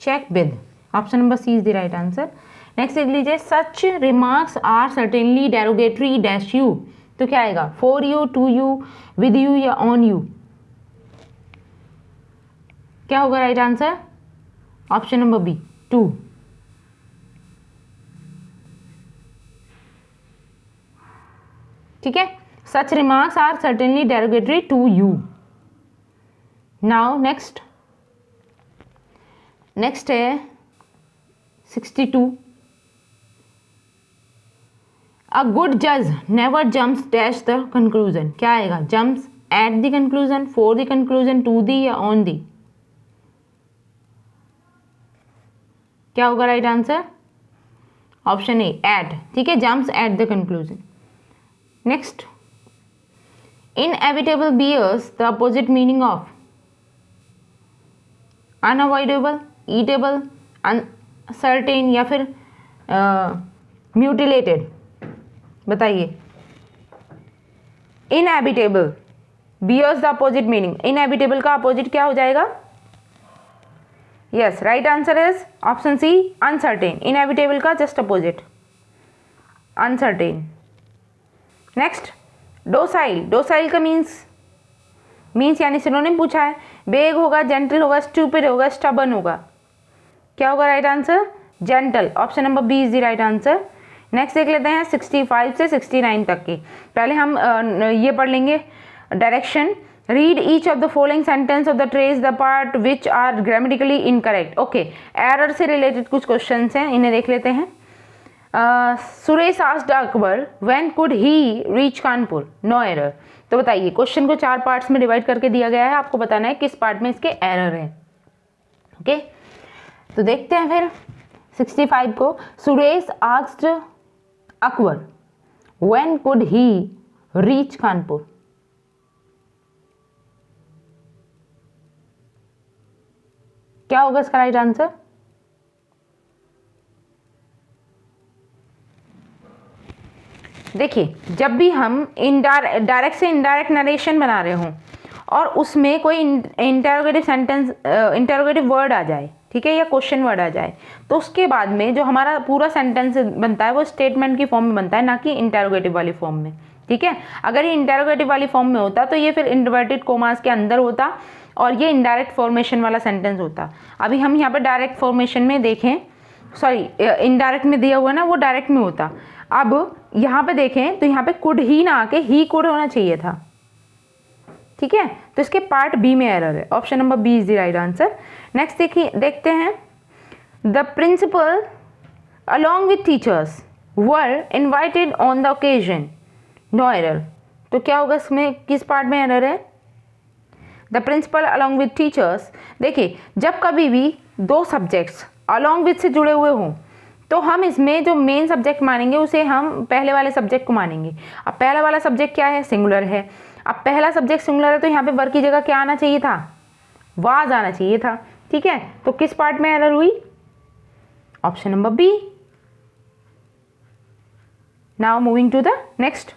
Check with. Option number C is the right answer. Next देख लीजिए, such remarks are certainly derogatory dash you. तो क्या आएगा? For you, to you, with you या ऑन यू। क्या होगा right answer? Option number B, to. ठीक है, such remarks are certainly derogatory to you. Now next है 62, अ गुड जज never jumps dash the conclusion. क्या आएगा? Jumps at the conclusion, for the conclusion, to दी या ऑन दी। क्या होगा right answer? Option A at, ठीक है, jumps at the conclusion. Next, inevitable bears the opposite meaning of unavoidable, eatable, uncertain या फिर म्यूटिलेटेड। बताइए। Inevitable bears the opposite meaning, inevitable का अपोजिट क्या हो जाएगा? Yes, right answer is option C uncertain. Inevitable का just opposite uncertain. Next, docile, docile का मीन्स यानी सिनोनिम पूछा है। बेग होगा, जेंटल होगा, स्टूपिड होगा, स्टबर्न होगा। क्या होगा right answer? Gentle. Option number B is the right answer. Next देख लेते हैं 65 से 69 तक की। पहले हम ये पढ़ लेंगे direction. Read each of the following sentence of the trace the part which are grammatically incorrect. Okay, error से रिलेटेड कुछ क्वेश्चन हैं, इन्हें देख लेते हैं। Suresh asked Akbar when could he reach Kanpur, no error. तो बताइए, क्वेश्चन को 4 पार्ट्स में डिवाइड करके दिया गया है, आपको बताना है किस पार्ट में इसके एरर है। ओके, तो देखते हैं फिर 65 को। Suresh asked Akbar when could he reach Kanpur. क्या होगा इसका राइट आंसर? देखिए, जब भी हम डायरेक्ट से इनडायरेक्ट नरेशन बना रहे हों और उसमें कोई इंटरोगेटिव सेंटेंस, इंटरोगेटिव वर्ड आ जाए, ठीक है, या क्वेश्चन वर्ड आ जाए, तो उसके बाद में जो हमारा पूरा सेंटेंस बनता है वो स्टेटमेंट की फॉर्म में बनता है, ना कि इंटरोगेटिव वाली फॉर्म में। ठीक है, अगर ये इंटरोगेटिव वाली फॉर्म में होता तो ये फिर इन्वर्टेड कोमास के अंदर होता और ये इनडायरेक्ट फॉर्मेशन वाला सेंटेंस होता। अभी हम यहाँ पर डायरेक्ट फॉर्मेशन में देखें, सॉरी इनडायरेक्ट में दिया हुआ ना, वो डायरेक्ट में होता। अब यहाँ पे देखें तो यहाँ पे कुड ही ना आके ही कुड होना चाहिए था। ठीक है, तो इसके पार्ट बी में एरर है। Option number B is the right answer. Next देखते हैं, the principal along with teachers were invited on the occasion, no error. तो क्या होगा इसमें, किस पार्ट में एरर है? The principal along with teachers. देखिए, जब कभी भी 2 सब्जेक्ट्स अलॉन्ग विथ से जुड़े हुए हों तो हम इसमें जो मेन सब्जेक्ट मानेंगे उसे हम पहले वाले सब्जेक्ट को मानेंगे। अब पहला वाला सब्जेक्ट क्या है? सिंगुलर है। अब पहला सब्जेक्ट सिंगुलर है तो यहाँ पे वर की जगह क्या आना चाहिए था? वाज आना चाहिए था। ठीक है, तो किस पार्ट में एरर हुई? Option number B. Now moving to the next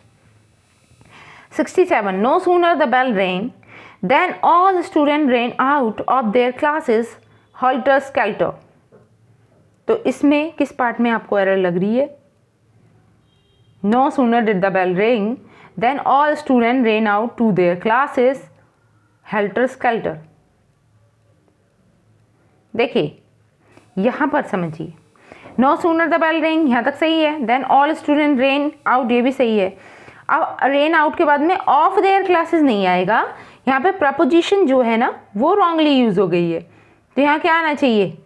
67, no sooner the bell rang then all student ran out of their classes helter skelter. तो इसमें किस पार्ट में आपको एरर लग रही है? No sooner did the bell ring then all student ran out to their classes helter skelter. देखिए, यहाँ पर समझिए, no sooner the bell ring यहाँ तक सही है, then all student ran out ये भी सही है। अब रेन आउट के बाद में ऑफ देयर क्लासेस नहीं आएगा, यहाँ पे प्रपोजिशन जो है ना वो रॉन्गली यूज हो गई है। तो यहाँ क्या आना चाहिए?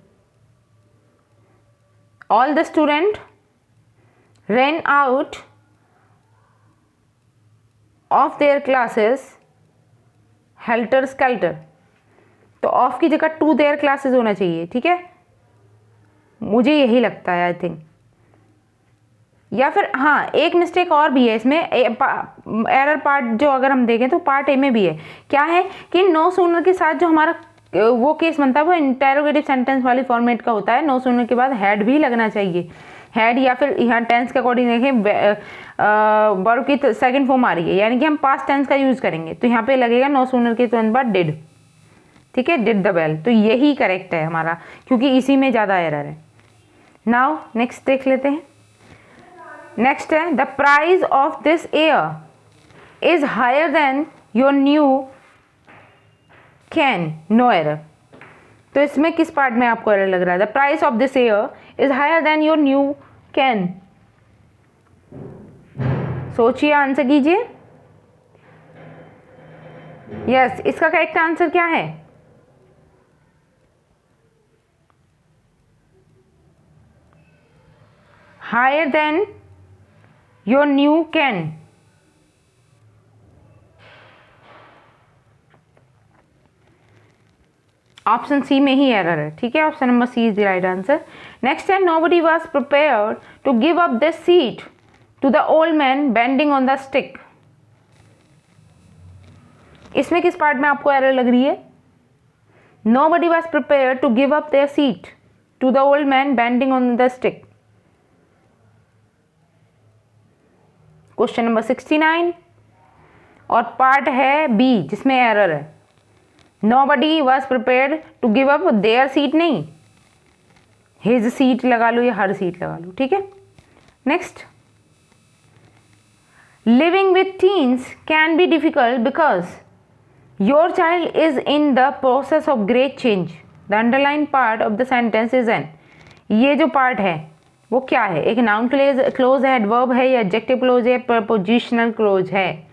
All the student ran out of their classes helter skelter। तो ऑफ की जगह टू देयर क्लासेस होना चाहिए। ठीक है, मुझे यही लगता है, आई थिंक। या फिर हाँ, एक मिस्टेक और भी है इसमें, एरर पार्ट जो अगर हम देखें तो पार्ट ए में भी है। क्या है कि नो सूनर के साथ जो हमारा वो केस बनता है वो इंटेरोगेटिव सेंटेंस वाली फॉर्मेट का होता है। नो सूनर के बाद हैड भी लगना चाहिए, हैड, या फिर यहाँ टेंस के अकॉर्डिंग देखें वर्ब की सेकंड फॉर्म आ रही है, यानी कि हम पास्ट टेंस का यूज करेंगे तो यहाँ पे लगेगा नो सूनर के तुरंत बाद डिड। ठीक है, डिड द बेल, तो यही करेक्ट है हमारा, क्योंकि इसी में ज़्यादा एरर है। नाउ नेक्स्ट देख लेते हैं। नेक्स्ट है, the price of this year is higher than your new can, no error. तो इसमें किस पार्ट में आपको एरर लग रहा है? The price of this year is higher than your new can. सोचिए, आंसर कीजिए। यस, इसका करेक्ट आंसर क्या है? Higher than your new can. Option C में ही एरर है, ठीक है। Option number C is the right answer. Next है nobody was prepared to give up the seat to the old man bending on the stick. इसमें किस पार्ट में आपको एरर लग रही है? Nobody was prepared to give up their seat to the old man bending on the stick. Question number 69 और पार्ट है बी जिसमें एरर है। Nobody was prepared to give up their seat, नहीं हिज सीट लगा लो या हर सीट लगा लो, ठीक है। Next, living with teens can be difficult because your child is in the process of great change. The underline part of the sentence is an. ये जो पार्ट है वो क्या है? एक नाउन क्लोज है, एडवर्ब है, या एडजेक्टिव क्लोज है, प्रपोजिशनल क्लोज है।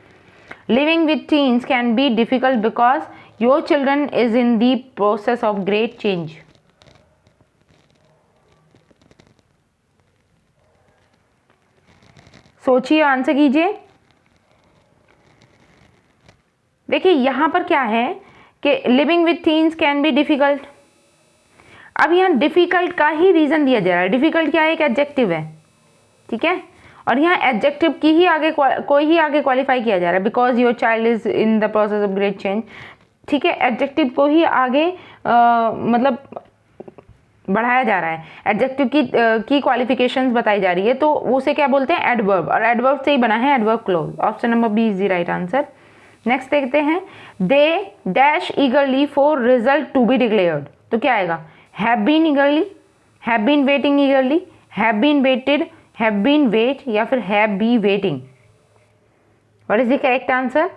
Living with teens can be difficult because your children is in the process of great change. सोचिए, आंसर कीजिए। देखिए यहां पर क्या है कि living with teens can be difficult. अब यहाँ डिफिकल्ट का ही रीजन दिया जा रहा है। डिफिकल्ट क्या है? एक एडजेक्टिव है, ठीक है। और यहाँ एडजेक्टिव की ही आगे कोई ही आगे क्वालिफाई किया जा रहा है, because your child is in the process of great change, ठीक है। एडजेक्टिव को ही आगे मतलब बढ़ाया जा रहा है। एडजेक्टिव की क्वालिफिकेशंस बताई जा रही है, तो उसे क्या बोलते हैं? एडवर्ब। और एडवर्ब से ही बना है adverb clause. Option number B is the right answer. Next देखते हैं, they dash eagerly for result to be declared. तो क्या आएगा? Have been eagerly, have been waiting eagerly, have been waited, have been wait, या फिर have be waiting. What is the correct answer?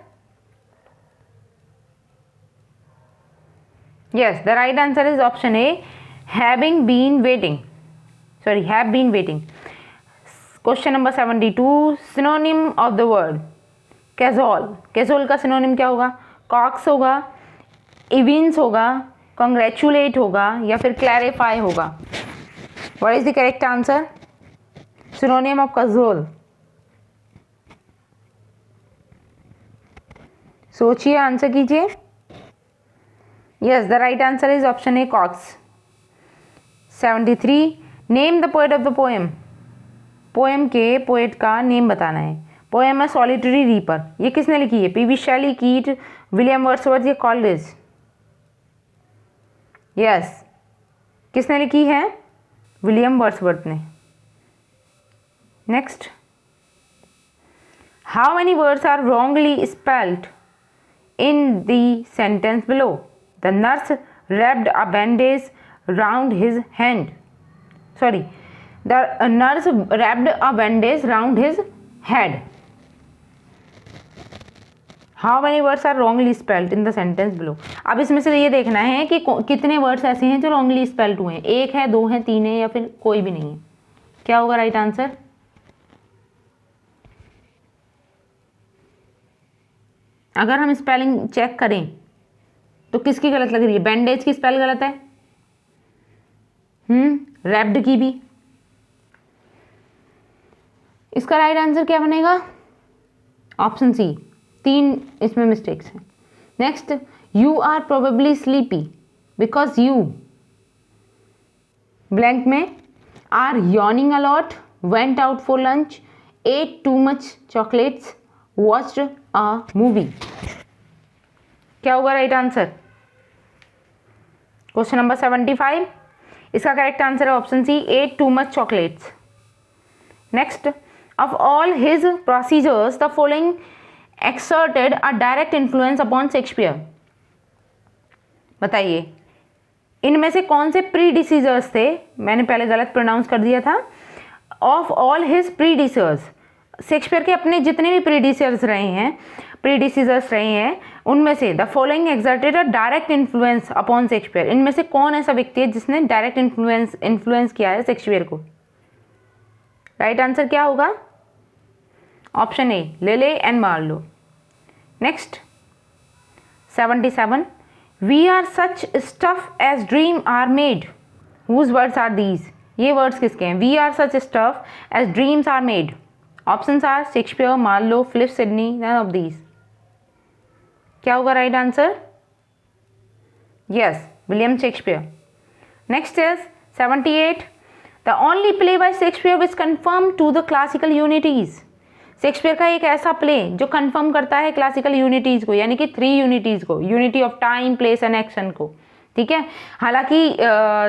yes, the right answer is option A, having been waiting, sorry, have been waiting. Question number 72, synonym of the word casual। casual का synonym क्या होगा? cox होगा, evince होगा, congratulate होगा, या फिर clarify होगा। what is the correct answer? synonym of casual। सोचिए, आंसर कीजिए। Yes, the right answer is option A, cox। 73, name the poet of the poem। Poem के पोएट का नेम बताना है। पोएम है सॉलिटरी रीपर। ये किसने लिखी है? P B. Shelley, Keats, William Wordsworth या कॉलरिज? यस, किसने लिखी है? विलियम वर्ड्सवर्थ ने। Next, how many words are wrongly spelled in the sentence below? The nurse wrapped a bandage round his hand. Sorry, the nurse wrapped a bandage round his head. How many words are wrongly spelled in the sentence below? अब इसमें से ये देखना है कि कितने वर्ड्स ऐसे हैं जो wrongly spelled हुए हैं। एक है, दो हैं, तीन है, या फिर कोई भी नहीं है। क्या होगा राइट आंसर? अगर हम स्पेलिंग चेक करें तो किसकी गलत लग रही है? बैंडेज की स्पेल गलत है, रैप्ड की भी। इसका राइट आंसर क्या बनेगा? Option C. तीन इसमें मिस्टेक्स हैं। Next, you are probably sleepy because you blank में are yawning a lot, went out for lunch, ate too much chocolates, watched a movie. क्या होगा राइट आंसर? क्वेश्चन नंबर 75, इसका करेक्ट आंसर है option C, ate too much chocolates. Next, of all his procedures the following exerted a direct influence upon Shakespeare. बताइए, इनमें से कौन से प्रीडिसीजर्स थे? मैंने पहले गलत प्रोनाउंस कर दिया था। ऑफ ऑल हिज प्रीडिसीजर्स, शेक्सपियर के अपने जितने भी प्रीडिसीजर्स रहे हैं उनमें से the following exerted a direct influence upon Shakespeare. इनमें से कौन ऐसा व्यक्ति है जिसने डायरेक्ट इन्फ्लुएंस किया है शेक्सपियर को? राइट आंसर क्या होगा? Option A, Lyly and Marlowe. Next, 77, we are such stuff as dream are made. Whose words are these? ये वर्ड्स किसके हैं? We are such stuff as dreams are made. Options are Shakespeare, Marlowe, Philip Sidney, none of these. क्या होगा right answer? Yes, William Shakespeare. Next is 78, the only play by Shakespeare which confirm to the classical unities. Shakespeare का एक ऐसा प्ले जो कन्फर्म करता है क्लासिकल यूनिटीज को, यानी कि 3 यूनिटीज को, unity of time, place and action को। ठीक है, हालांकि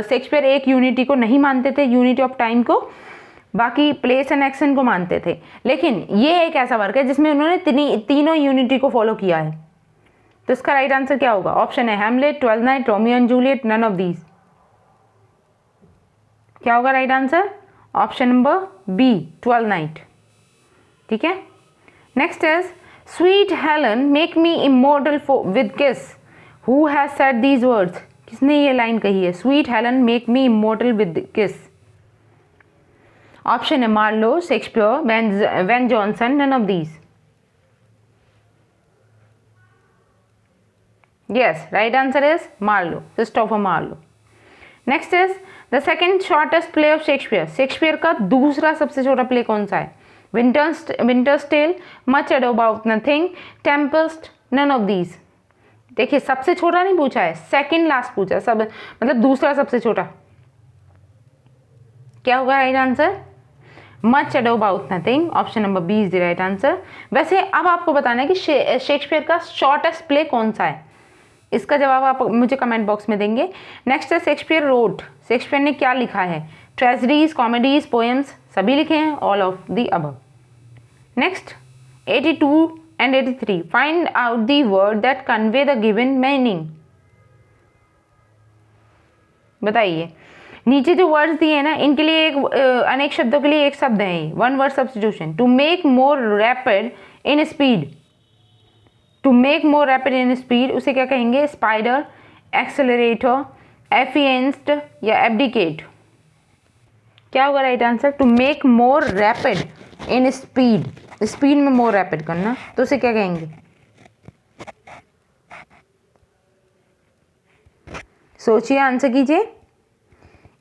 शेक्सपियर एक यूनिटी को नहीं मानते थे, यूनिटी ऑफ टाइम को, बाकी प्लेस एंड एक्शन को मानते थे, लेकिन ये एक ऐसा वर्क है जिसमें उन्होंने तीनों यूनिटी को फॉलो किया है। तो इसका राइट आंसर क्या होगा? ऑप्शन है Hamlet, Twelfth Night, Romeo and Juliet, none of these. क्या होगा right answer? Option number B, Twelfth Night. ठीक है, next is sweet Helen make me immortal with kiss, who has said these words. किसने ये लाइन कही है? Sweet Helen make me immortal with kiss. Option है Marlowe, Shakespeare, Ben Jonson, none of these. Yes, right answer is Marlowe, Christopher Marlowe. Next is the second shortest play of Shakespeare. शेक्सपियर का दूसरा सबसे छोटा प्ले कौन सा है? Winter's Tale, Much Ado About Nothing, Tempest, none of these. देखिए, सबसे छोटा नहीं पूछा है, सेकंड लास्ट पूछा है, सब मतलब दूसरा सबसे छोटा। क्या होगा right answer? Much Ado About Nothing, option number B is the right answer. वैसे अब आपको बताना है कि शेक्सपियर का शॉर्टेस्ट प्ले कौन सा है। इसका जवाब आप मुझे कमेंट बॉक्स में देंगे। नेक्स्ट है शेक्सपियर रोट। शेक्सपियर ने क्या लिखा है? ट्रेजेडीज, कॉमेडीज, पोएम्स, सभी लिखे हैं, all of the above. Next 82 and 83, find out the word that convey the given meaning। बताइए, नीचे जो वर्ड्स दिए हैं ना, इनके लिए एक अनेक शब्दों के लिए एक शब्द है, one word substitution. To make more rapid in speed, to make more rapid in speed, उसे क्या कहेंगे? स्पाइडर, एक्सेलरेटर, एफिएंस्ड या एब्डिकेट। क्या होगा right answer? To make more rapid in speed, speed में मोर रैपिड करना, तो उसे क्या कहेंगे? सोचिए, आंसर कीजिए।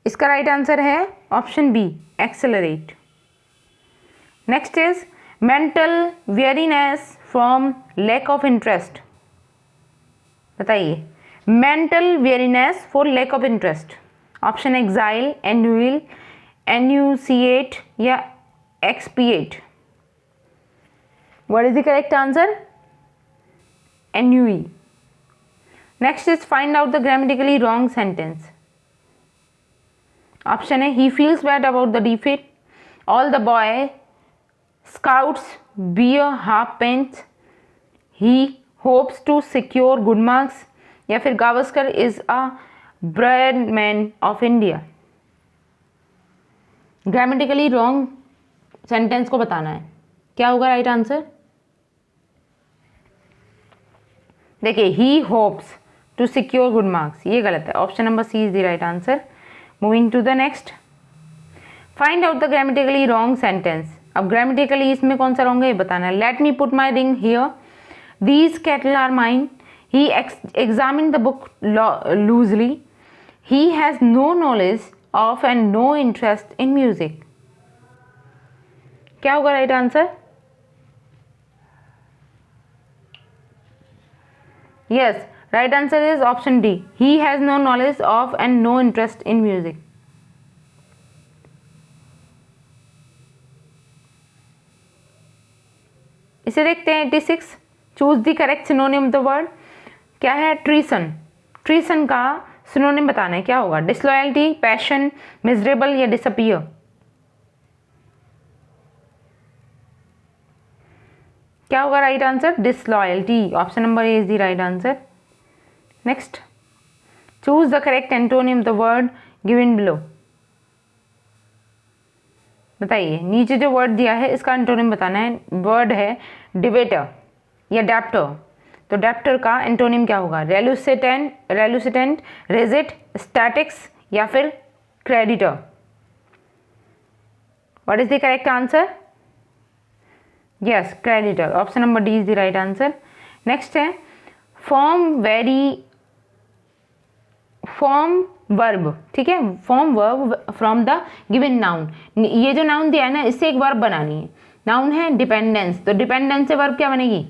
इसका राइट आंसर है option B, accelerate. Next is mental weariness from lack of interest. बताइए, mental weariness for lack of interest. Option exile, ennui, enunciate या expiate. What is the correct answer? Ennui. Next is find out the grammatically wrong sentence. Option A, he feels bad about the defeat. All the boy scouts bear half pants. He hopes to secure good marks. या फिर Gavaskar is a brave man of India. Grammatically wrong sentence को बताना है। क्या होगा राइट आंसर? देखिए, he hopes to secure good marks, ये गलत है, option number C is the right answer. Moving to the next, find out the grammatically wrong sentence. अब ग्रामेटिकली इसमें कौन सा रॉन्ग है ये बताना है। Let me put my ring here, these cattle are mine, he examine the book loosely, he has no knowledge of and no interest in music. क्या होगा right answer? Yes, right answer is option D. He has no knowledge of and no interest in music. इसे देखते हैं 86, choose the correct synonym of the word. क्या है? ट्रीसन। ट्रीसन का सिनोनिम बताना है, क्या होगा? डिसलॉयल्टी, पैशन, मिजरेबल या डिसअपियर। क्या होगा right answer? Disloyalty, option number A is the right answer. Next, choose the correct antonym of the word given below. बताइए, नीचे जो वर्ड दिया है इसका एंटोनिम बताना है। वर्ड है डिबेटर या डैप्टर, तो डैप्टर का एंटोनिम क्या होगा? रेलुसिटेंट, रेजिट, स्टैटिक्स या फिर creditor. What is the correct answer? Yes, creditor, option number D is the right answer. Next है फॉर्म वर्ब। ठीक है, form verb from the given noun. ये जो नाउन दिया है ना, इससे एक वर्ब बनानी है। नाउन है डिपेंडेंस, तो डिपेंडेंस से वर्ब क्या बनेगी?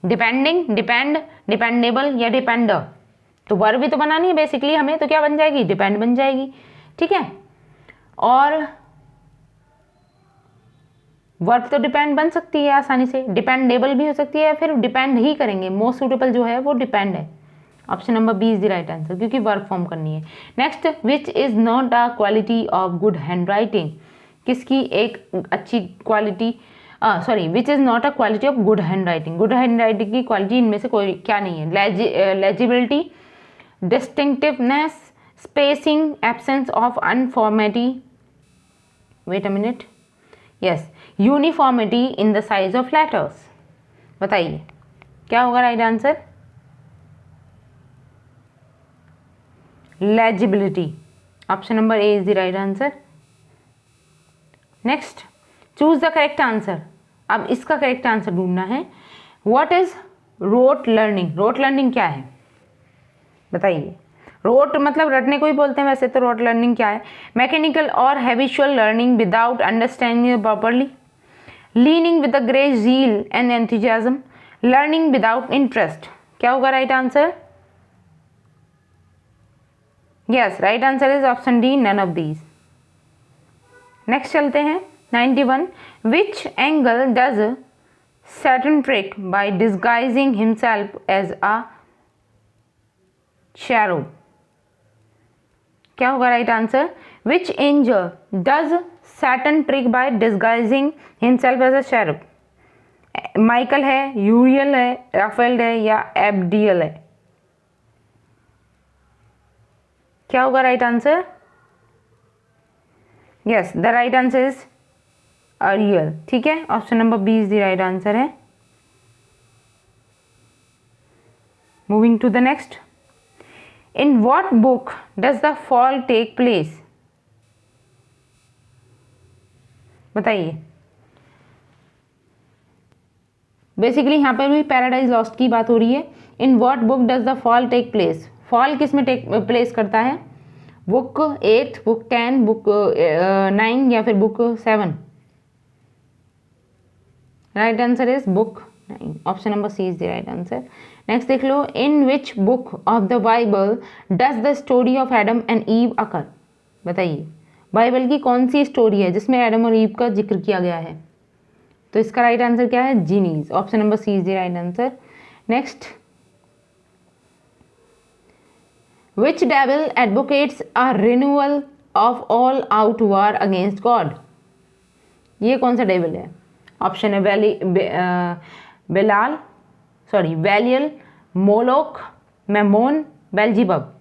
डिपेंडिंग, डिपेंड, डिपेंडेबल या डिपेंडर। तो वर्ब भी तो बनानी है बेसिकली हमें, तो क्या बन जाएगी, डिपेंड बन जाएगी। ठीक है, और वर्ब तो डिपेंड बन सकती है आसानी से, डिपेंडेबल भी हो सकती है, या फिर डिपेंड ही करेंगे। मोस्ट सूटेबल जो है वो डिपेंड है। Option number B is the right answer, क्योंकि वर्ब फॉर्म करनी है। Next, which is not a quality of good hand writing, किसकी एक अच्छी quality, sorry, which is not a quality of good hand writing, good hand writing की क्वालिटी इनमें से कोई क्या नहीं है। Legibility, distinctiveness, spacing, absence of uniformity, wait a minute, yes, uniformity in the size of letters. बताइए क्या होगा right answer, legibility. Option number A is the right answer. Next, choose the correct answer. अब इसका करेक्ट आंसर ढूंढना है। What is rote learning, rote learning क्या है बताइए। रोट मतलब रटने को ही बोलते हैं वैसे तो। रोट लर्निंग क्या है, मैकेनिकल और habitual learning without understanding properly, learning with the great zeal and enthusiasm, learning without interest. क्या होगा right answer, yes, right answer is option D, none of these. Next चलते हैं 91, which angel does Satan trick by disguising himself as a cherub. क्या होगा right answer, which angel does Satan trick by disguising himself as a cherub. Michael है, यूरियल है, राफेल है, या एब्डियल है। क्या होगा right answer, yes, the right answer is Uriel. ठीक है, option number B is the right answer है। Moving to the next, in what book does the fall take place. बताइए। बेसिकली यहाँ पर भी पैराडाइज लॉस्ट की बात हो रही है। In what book does the fall take place, fall किस में टेक प्लेस करता है, बुक 8, बुक 10, बुक 9 या फिर book 7। Right answer is book 9, option number C is the right answer. Next देख लो, in which book of the Bible does the story of Adam and Eve occur. बताइए बाइबल की कौन सी स्टोरी है जिसमें एडम और ईव का जिक्र किया गया है। तो इसका राइट आंसर क्या है, Genesis, option number C is the right answer. Next, Which devil advocates a renewal of all out war against God? ये कौन सा डेविल है। ऑप्शन है वैलियल, मोलोक, मेमोन, बेल्जीबब।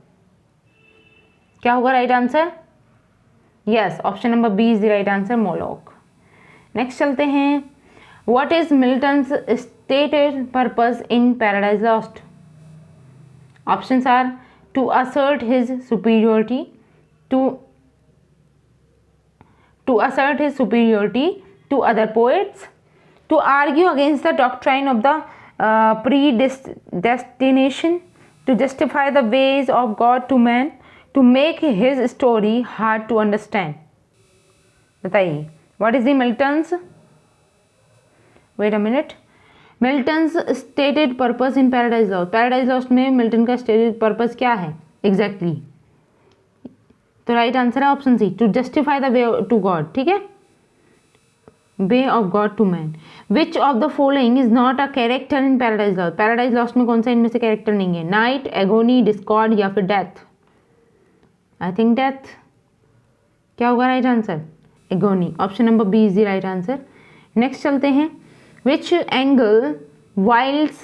क्या होगा right answer, yes, option number B is the right answer, Moloch. Next चलते हैं, what is Milton's stated purpose in Paradise Lost. Options are to assert his superiority, to other poets, to argue against the doctrine of the predestination, to justify the ways of God to man, to make his story hard to understand. बताइए, what is the Milton's, wait a minute, Milton's stated purpose in Paradise Lost. Paradise Lost में मिल्टन का स्टेटेड पर्पस क्या है एग्जैक्टली तो राइट आंसर है option C, to justify the way to God. ठीक है, way of God to man. Which of the following is not a character in Paradise Lost. Paradise Lost में कौन सा इनमें से कैरेक्टर नहीं है, नाइट, एगोनी, डिस्कॉर्ड या फिर डेथ। I think death. क्या होगा right answer, agony, option number B is the right answer. Next चलते हैं, which angle wields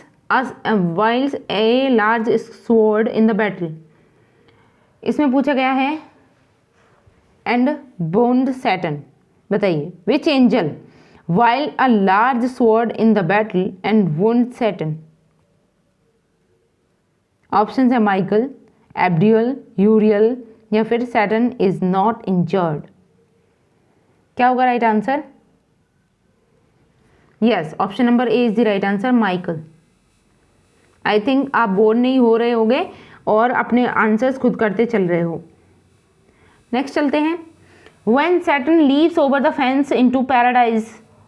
a large sword in the battle। इसमें पूछा गया है and wound Saturn। बताइए which angel wield a large sword in the battle and wound Saturn। Option है माइकल, एब्डियल, यूरियल या फिर Saturn is not injured। क्या होगा right answer, yes, option number A is the right answer, Michael. I think आप बोर नहीं हो रहे होंगे और अपने आंसर्स खुद करते चल रहे हो। नेक्स्ट चलते हैं, when Satan leaps over the fence into Paradise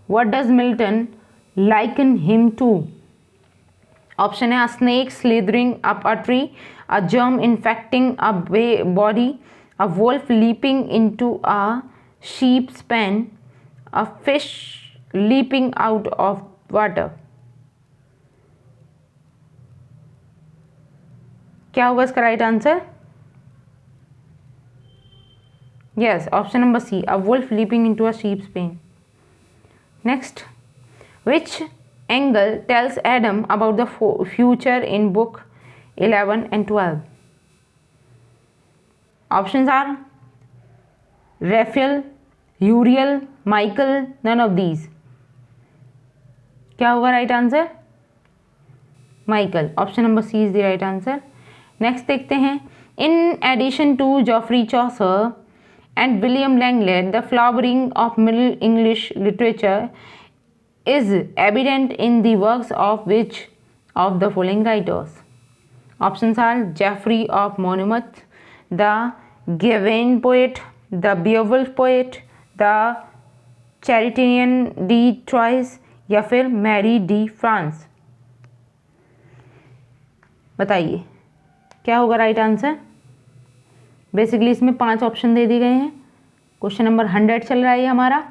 what does Milton liken him to. Option है, a snake slithering up a tree, a germ infecting a body, a wolf leaping into a sheep's pen, a fish leaping out of water. क्या होगा इसका right answer? Yes, option number C, a wolf leaping into a sheep's pen. Next, which angel tells Adam about the future in book 11 and 12? Options are Raphael, Uriel, Michael, none of these. क्या होगा right answer? Michael, option number C is the right answer. Next देखते हैं, in addition to Geoffrey Chaucer and William Langlet, the flowering of Middle English literature is evident in the works of which of the following writers? Options are Geoffrey of Monmouth, the Gawain poet, the Beowulf poet, the Chariton de Troyes या फिर मैरी डी फ्रांस। बताइए क्या होगा राइट आंसर? बेसिकली इसमें 5 ऑप्शन दे दिए गए हैं। क्वेश्चन नंबर 100 चल रहा है हमारा।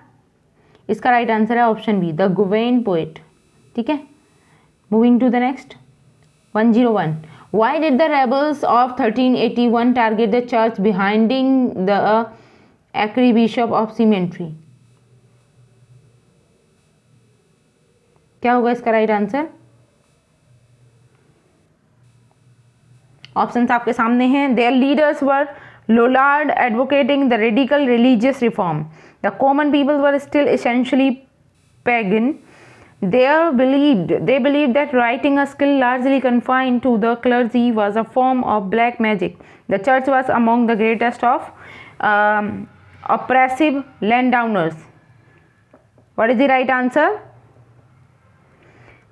इसका राइट आंसर है option B, the Gawain poet. ठीक है, moving to the next 101। Why did the rebels of 1381 target the church beheading the archbishop of cemetery? क्या होगा इसका राइट आंसर? ऑप्शंस आपके सामने हैं। Their leaders were Lollard advocating the radical religious reform. The common people were still essentially pagan. They believed that writing, a skill largely confined to the clergy, was a form of black magic. The church was among the greatest of oppressive landowners. What is the right answer?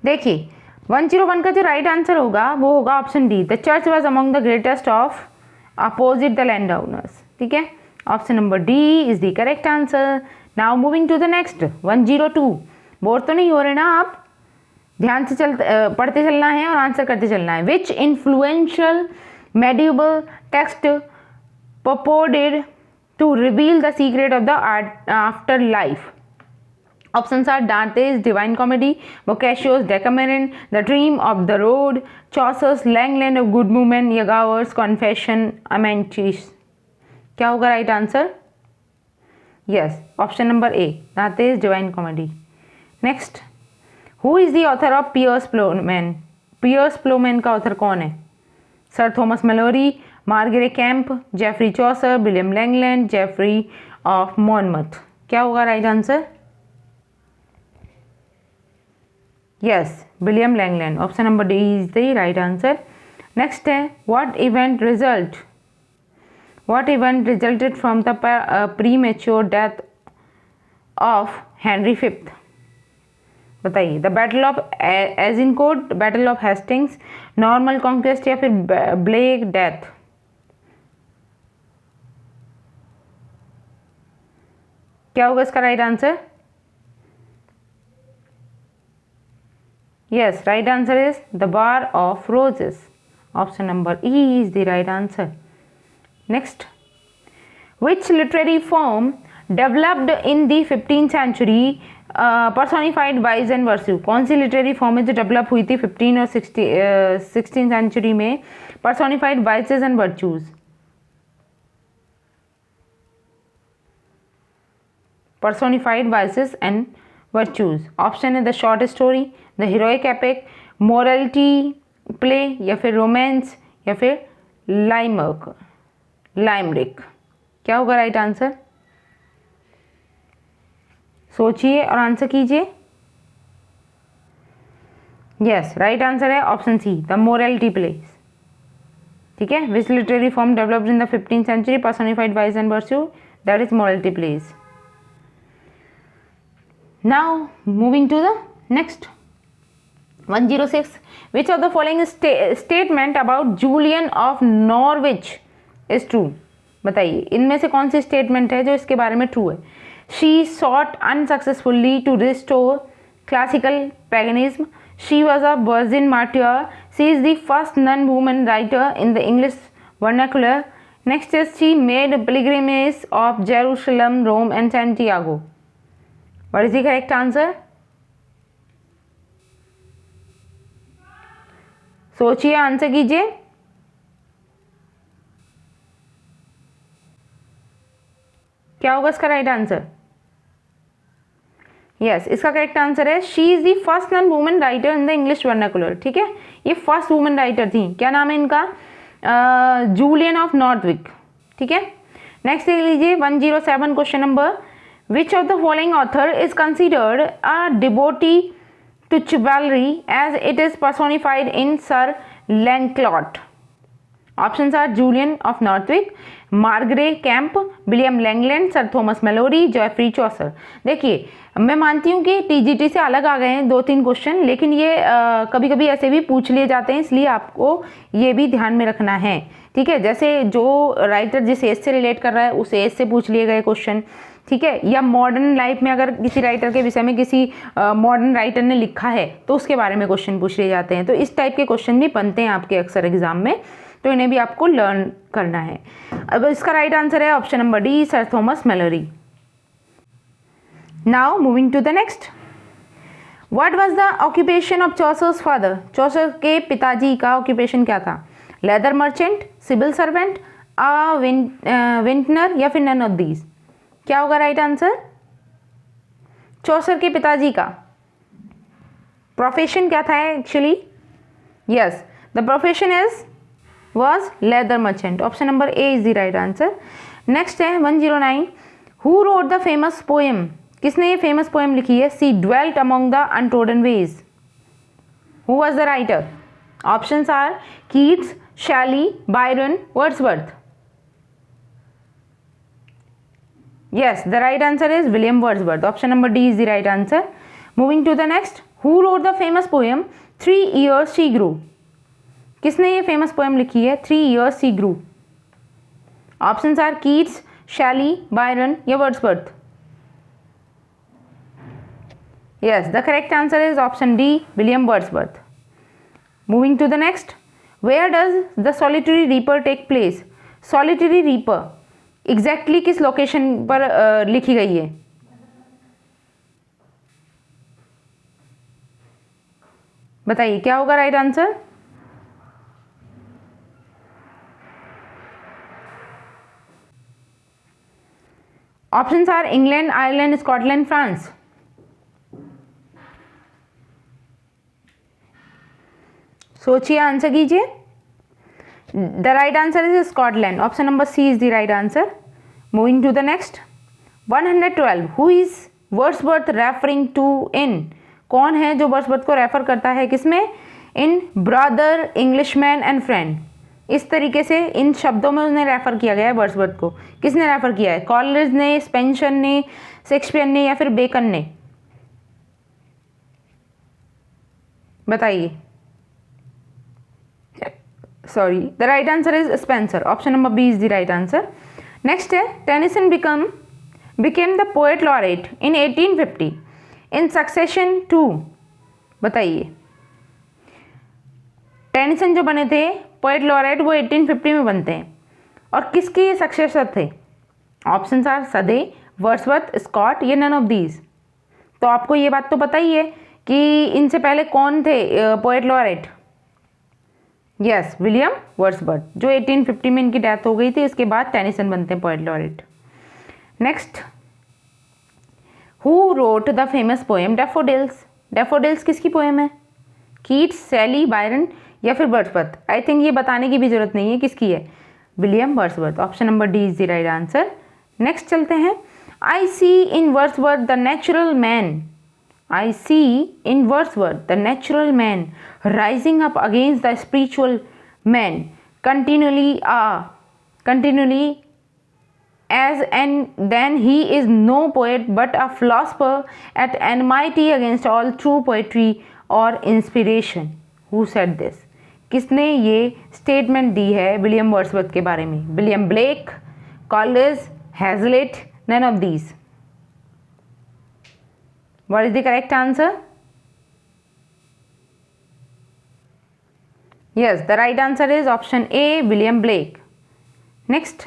देखिए 101 का जो राइट आंसर होगा वो होगा option D, the church was among the greatest of opposite the land owners. ठीक है, option number D is the correct answer. Now moving to the next 102। Bore तो नहीं हो रहे ना आप? ध्यान से पढ़ते चलना है और आंसर करते चलना है। Which influential medieval text purported to reveal the secret of the afterlife? Options are Dante's Divine Comedy, Boccaccio's Decameron, The Dream of the Road, Chaucer's Langland of Good Women, Yeager's Confession Amantis. क्या होगा right answer? Yes, option number A, Dante's Divine Comedy. Next, who is the author of Piers Plowman? Piers Plowman का ऑथर कौन है? Sir Thomas Malory, Margaret Kempe, Geoffrey Chaucer, William Langland, Geoffrey of Monmouth. क्या होगा right answer? Yes, William Langland, option number D is the right answer. Next है, what event resulted from the premature death of Henry fifth? बताइए, the battle of एजिनकोट, battle of Hastings, normal conquest या फिर ब्लेक डेथ? क्या होगा इसका right answer? Yes, right answer is the War of Roses. Option number E is the right answer. Next, which literary form developed in the 15th century personified vice and virtue? कौन सी लिटरेरी फॉर्म है जो डेवलप हुई थी 15 और 16 सेंचुरी में personified vices and virtues? personified vices and virtues. Option है the short story, the heroic epic, morality play या फिर रोमांस या फिर लाइमरिक। क्या होगा राइट आंसर? सोचिए और आंसर कीजिए। यस, राइट आंसर है option C, the morality play. ठीक है, which literary form developed in the 15th century personified vice and virtue? That is morality plays. Now moving to the next 106. Which of the following statement about Julian of Norwich is true? बताइए, इनमें से कौन सी स्टेटमेंट है जो इसके बारे में ट्रू है? She sought unsuccessfully to restore classical paganism. She was a virgin martyr. She is the first non-woman writer in the English vernacular. Next is she made pilgrimage of Jerusalem, Rome and Santiago. What is the correct answer? सोचिए, आंसर कीजिए. क्या होगा इसका राइट आंसर? यस, इसका करेक्ट आंसर है she is the first non women writer in the English vernacular. ठीक है, ये फर्स्ट वुमेन राइटर थी. क्या नाम है इनका? Julian of Norwich. ठीक है, नेक्स्ट देख लीजिए 107 question number. Which of the following author is considered a devotee to chivalry as it is personified in sir Lancelot? Options are Julian of Norwich, Margery Kempe, William Langland, sir Thomas Malory, Geoffrey Chaucer. देखिए, मैं मानती हूँ कि टीजीटी से अलग आ गए हैं 2-3 क्वेश्चन, लेकिन ये कभी कभी ऐसे भी पूछ लिए जाते हैं, इसलिए आपको ये भी ध्यान में रखना है. ठीक है, जैसे जो राइटर जिस एज से रिलेट कर रहा है उस एज से पूछ लिए गए क्वेश्चन. ठीक है, या मॉडर्न लाइफ में अगर किसी राइटर के विषय में किसी मॉडर्न राइटर ने लिखा है तो उसके बारे में क्वेश्चन पूछ लिए जाते हैं. तो इस टाइप के क्वेश्चन भी बनते हैं आपके अक्सर एग्जाम में, तो इन्हें भी आपको लर्न करना है. अब इसका राइट आंसर है option number D, sir Thomas Malory. Now moving to the next. What was the occupation of Chaucer's father? Chaucer के पिताजी का ऑक्यूपेशन क्या था? Leather merchant, civil servant, vintner या फिर नन ऑफ दीज? क्या होगा राइट आंसर? चॉसर के पिताजी का प्रोफेशन क्या था actually? Yes, the profession is was leather merchant. Option number A is the right answer. Next है 109. Who wrote the famous poem? किसने ये famous poem लिखी है? She dwelt among the untrodden ways. Who was the writer? Options are Keats, Shelley, Byron, Wordsworth. Yes, the right answer is William Wordsworth. Option number D is the right answer. Moving to the next. Who wrote the famous poem 3 Years She Grew? किसने ये फेमस पोएम लिखी है 3 Years She Grew? Options are Keats, Shelley, Byron या Wordsworth. Yes, the correct answer is option D, William Wordsworth. Moving to the next. Where does the solitary reaper take place? Solitary reaper exactly किस लोकेशन पर लिखी गई है? बताइए, क्या होगा right answer? Options are England, Ireland, Scotland, France. सोचिए, आंसर कीजिए. The right answer is Scotland. Option number C is the right answer. Moving to the next. 112. Who is Wordsworth referring to in? कौन है जो वर्ड्सवर्थ को रेफर करता है किसमें? In brother, Englishman and friend. इस तरीके से इन शब्दों में उन्हें रेफर किया गया है वर्ड्सवर्थ को. किसने रेफर किया है? कॉलेरिज ने, स्पेंसर ने, शेक्सपियर ने या फिर बेकन ने? बताइए. Sorry, the right answer is Spenser. Option number B is the right answer. Next है Tennyson became the poet laureate in 1850 in succession to. बताइए, टेनिसन जो बने थे पोएट लॉरेट वो 1850 में बनते हैं, और किसके ये सक्सेसर थे? Options are Sade, Wordsworth, Scott या नन ऑफ दीज. तो आपको ये बात तो पता ही है कि इनसे पहले कौन थे poet laureate? Yes, William Wordsworth, जो 1850 में इनकी डेथ हो गई थी. इसके बाद टेनिसन बनते हैं poet laureate. Next. Who wrote the famous poem daffodils? Daffodils किसकी पोएम है? कीट्स, शैली, बायरन या फिर वर्ड्सवर्थ? आई थिंक ये बताने की भी जरूरत नहीं है किसकी है. William Wordsworth. Option number D is the right answer. Next चलते हैं. I see in Wordsworth the natural man. I see in Wordsworth the natural man rising up against the spiritual man continually as and then he is no poet but a philosopher at enmity against all true poetry or inspiration. Who said this? किसने ये स्टेटमेंट दी है विलियम वर्ड्सवर्थ के बारे में? William Blake, Coleridge, Hazlitt, none of these? What is the correct answer? Yes, the right answer is option A, William Blake. Next,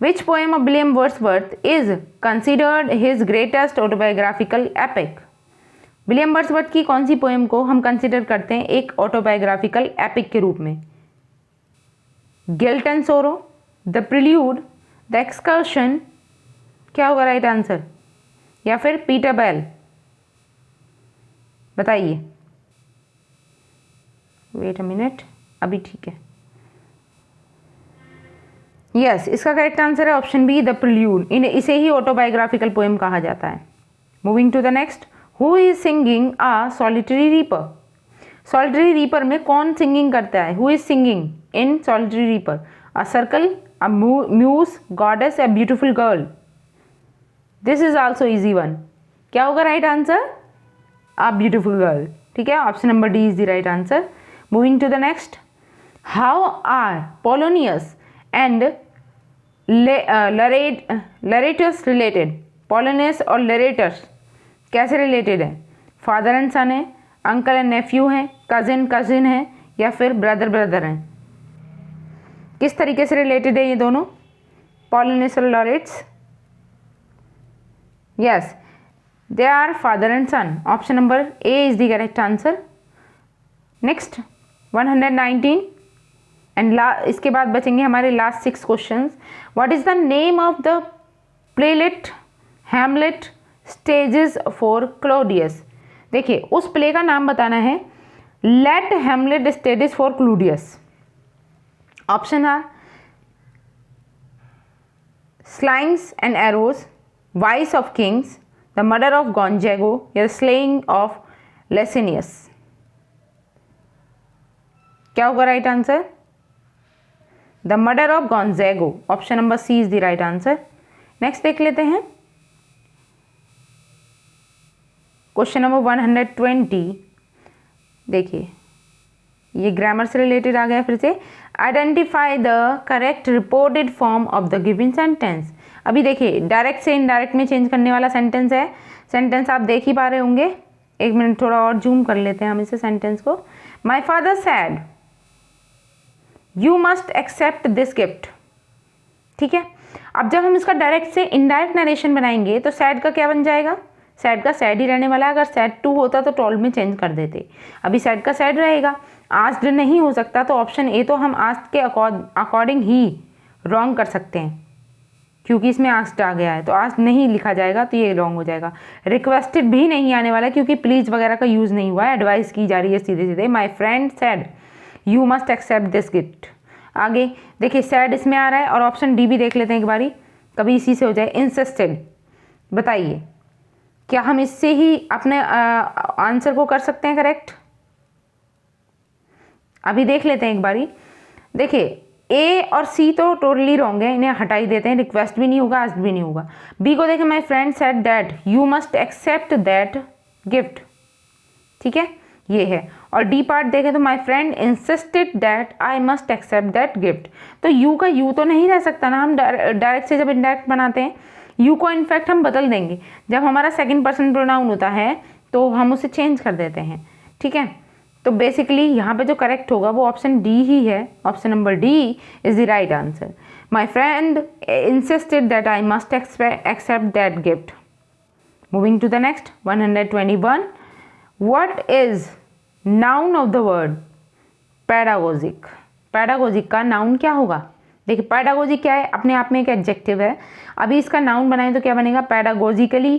which poem of William Wordsworth is considered his greatest autobiographical epic? William Wordsworth की कौन सी पोएम को हम कंसिडर करते हैं एक ऑटोबायोग्राफिकल एपिक के रूप में? Guilt and Sorrow, the Prelude, the Excursion, क्या होगा राइट आंसर? या फिर पीटर बेल? बताइए। वेट अ मिनट, अभी ठीक है। यस, इसका करेक्ट आंसर है ऑप्शन बी, द प्रिल्यूड। इसे ही ऑटोबायोग्राफिकल पोएम कहा जाता है। Moving to the next, who is singing a solitary reaper? सॉलिटरी रीपर में कौन सिंगिंग करता है? Who is singing in solitary reaper? A circle, a muse, goddess, a beautiful girl? This is also easy one. क्या होगा right answer? A beautiful girl. ठीक है, option number D is the right answer. Moving to the next, how are Polonius and Laertes related? Polonius और लरेटस कैसे रिलेटेड है? फादर एंड सन है, अंकल एंड नेफ्यू हैं, कजिन है, या फिर ब्रदर हैं? किस तरीके से रिलेटेड है ये दोनों, पोलोनियस और Laertes? Yes, they are father and son. Option number A is the correct answer. Next 119 and इसके बाद बचेंगे हमारे last 6 questions. What is the name of the playlet Hamlet stages for Claudius? देखिए, उस प्ले का नाम बताना है। Let Hamlet stages for Claudius. Options are slings and arrows, vice of kings, the murder of Gonzago, या स्लेइंग ऑफ लेसिनियस? क्या होगा right answer? The murder of Gonzago. Option number C is the right answer. Next देख लेते हैं क्वेश्चन नंबर 120। देखिए, ये ग्रामर से रिलेटेड आ गया फिर से। Identify the correct reported form of the given sentence. अभी देखिए, डायरेक्ट से इनडायरेक्ट में चेंज करने वाला सेंटेंस है। सेंटेंस आप देख ही पा रहे होंगे। एक मिनट, थोड़ा और जूम कर लेते हैं हम इसे सेंटेंस को। My father said you must accept this gift. ठीक है, अब जब हम इसका डायरेक्ट से इनडायरेक्ट नरेशन बनाएंगे तो सैड का क्या बन जाएगा? सैड का सैड ही रहने वाला है। अगर सैड टू होता तो टोल्ड में चेंज कर देते। अभी सैड का सैड रहेगा। आस्क्ड नहीं हो सकता, तो ऑप्शन ए तो हम आस्क्ड के अकॉर्डिंग ही रॉन्ग कर सकते हैं, क्योंकि इसमें आस्क्ड आ गया है। तो आस्क्ड नहीं लिखा जाएगा तो ये रॉन्ग हो जाएगा। रिक्वेस्टेड भी नहीं आने वाला, क्योंकि प्लीज़ वगैरह का यूज़ नहीं हुआ है। एडवाइस की जा रही है सीधे सीधे। My friend said you must accept this gift. आगे देखिए, सैड इसमें आ रहा है। और ऑप्शन डी भी देख लेते हैं एक बारी, कभी इसी से हो जाए। इंसिस्टेड। बताइए, क्या हम इससे ही अपने आंसर को कर सकते हैं करेक्ट? अभी देख लेते हैं एक बारी। देखिए, ए और सी तो टोटली रॉन्ग है, इन्हें हटा ही देते हैं। रिक्वेस्ट भी नहीं होगा, आस्क भी नहीं होगा। बी को देखें, my friend said that you must accept that gift. ठीक है, ये है। और डी पार्ट देखें तो my friend insisted that I must accept that gift. तो यू का यू तो नहीं रह सकता ना। हम डायरेक्ट से जब इनडायरेक्ट बनाते हैं, यू को इनफैक्ट हम बदल देंगे। जब हमारा सेकंड पर्सन प्रोनाउन होता है तो हम उसे चेंज कर देते हैं। ठीक है, तो बेसिकली यहाँ पे जो करेक्ट होगा वो ऑप्शन डी ही है। Option number D is the right answer. My friend insisted that I must accept that gift. Moving to the next 121। What is noun of the word pedagogic? Pedagogic का नाउन क्या होगा? देखिए, पैडागोजिक क्या है? अपने आप में एक एडजेक्टिव है। अभी इसका नाउन बनाए तो क्या बनेगा? पैडागोजिकली,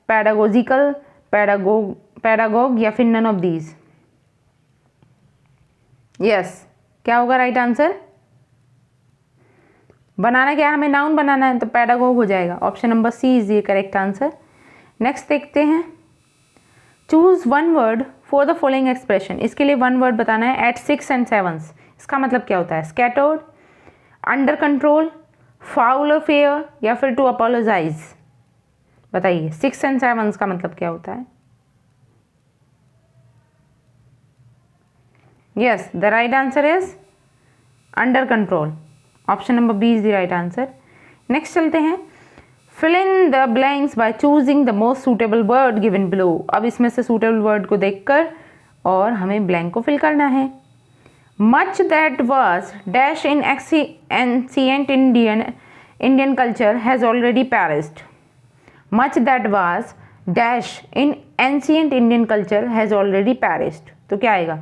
पैडागोजिकल, पैडागोग, या फिर नन ऑफ दीज? यस, क्या होगा राइट आंसर? बनाना क्या है? हमें नाउन बनाना है, तो पैडागोग हो जाएगा। Option number C is the correct answer. Next देखते हैं, choose one word for the following expression. इसके लिए वन वर्ड बताना है। एट 6 and 7 इसका मतलब क्या होता है? स्कैटर्ड, अंडर कंट्रोल, फाउल और फेयर, या फिर टू अपोलोजाइज? बताइए, 6 and 7 का मतलब क्या होता है? Yes, the right answer is under control. Option number B is the right answer. Next चलते हैं, fill in the blanks by choosing the most suitable word given below. अब इसमें से सूटेबल वर्ड को देखकर और हमें ब्लैंक को फिल करना है। much that was dash in ancient Indian culture has already perished. Much that was dash in ancient Indian culture has already perished. तो क्या आएगा?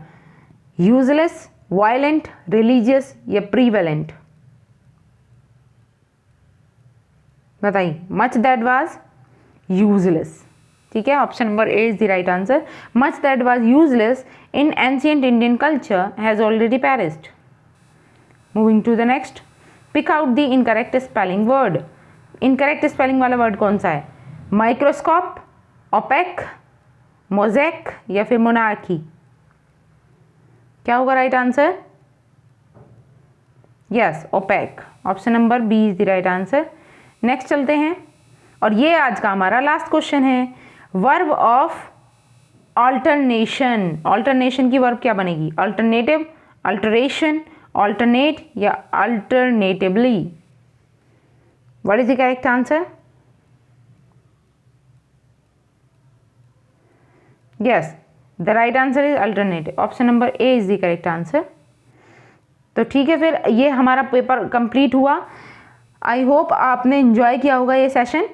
useless, violent, religious या prevalent? बताइए. much that was useless. ठीक है, option number A is the right answer. Much that was useless in ancient Indian culture has already perished. Moving to the next. Pick out the incorrect spelling word. Incorrect spelling वाला वर्ड कौन सा है? माइक्रोस्कोप, ओपेक, मोज़ेक या फिर मोनार्की? क्या होगा right answer? Yes, opaque. Option number B is the right answer. Next चलते हैं और ये आज का हमारा लास्ट क्वेश्चन है. Verb of alternation. ऑल्टरनेशन की वर्ब क्या बनेगी? अल्टरनेटिव, अल्टरेशन, ऑल्टरनेट या alternatively? What is the correct answer? Yes, the right answer is alternative. Option number A is the correct answer. तो ठीक है, फिर ये हमारा पेपर कंप्लीट हुआ. आई होप आपने एंजॉय किया होगा ये सेशन.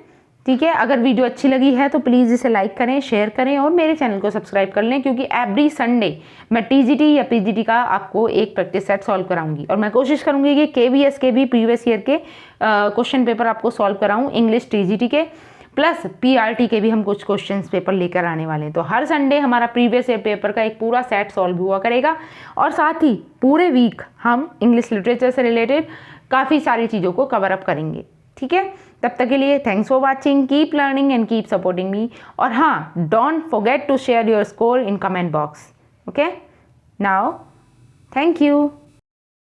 ठीक है, अगर वीडियो अच्छी लगी है तो प्लीज़ इसे लाइक करें, शेयर करें और मेरे चैनल को सब्सक्राइब कर लें, क्योंकि एवरी संडे मैं टीजीटी या पीजीटी का आपको एक प्रैक्टिस सेट सॉल्व कराऊंगी और मैं कोशिश करूंगी कि केवीएस के भी प्रीवियस ईयर के क्वेश्चन पेपर आपको सॉल्व कराऊं, इंग्लिश टीजीटी के प्लस पीआरटी के भी हम कुछ क्वेश्चन पेपर लेकर आने वाले हैं. तो हर संडे हमारा प्रीवियस ईयर पेपर का एक पूरा सेट सॉल्व हुआ करेगा और साथ ही पूरे वीक हम इंग्लिश लिटरेचर से रिलेटेड काफ़ी सारी चीज़ों को कवर अप करेंगे. ठीक है, तब तक के लिए thanks for watching. Keep learning and keep supporting me. और हाँ, don't forget to share your score in comment box. Okay, now thank you.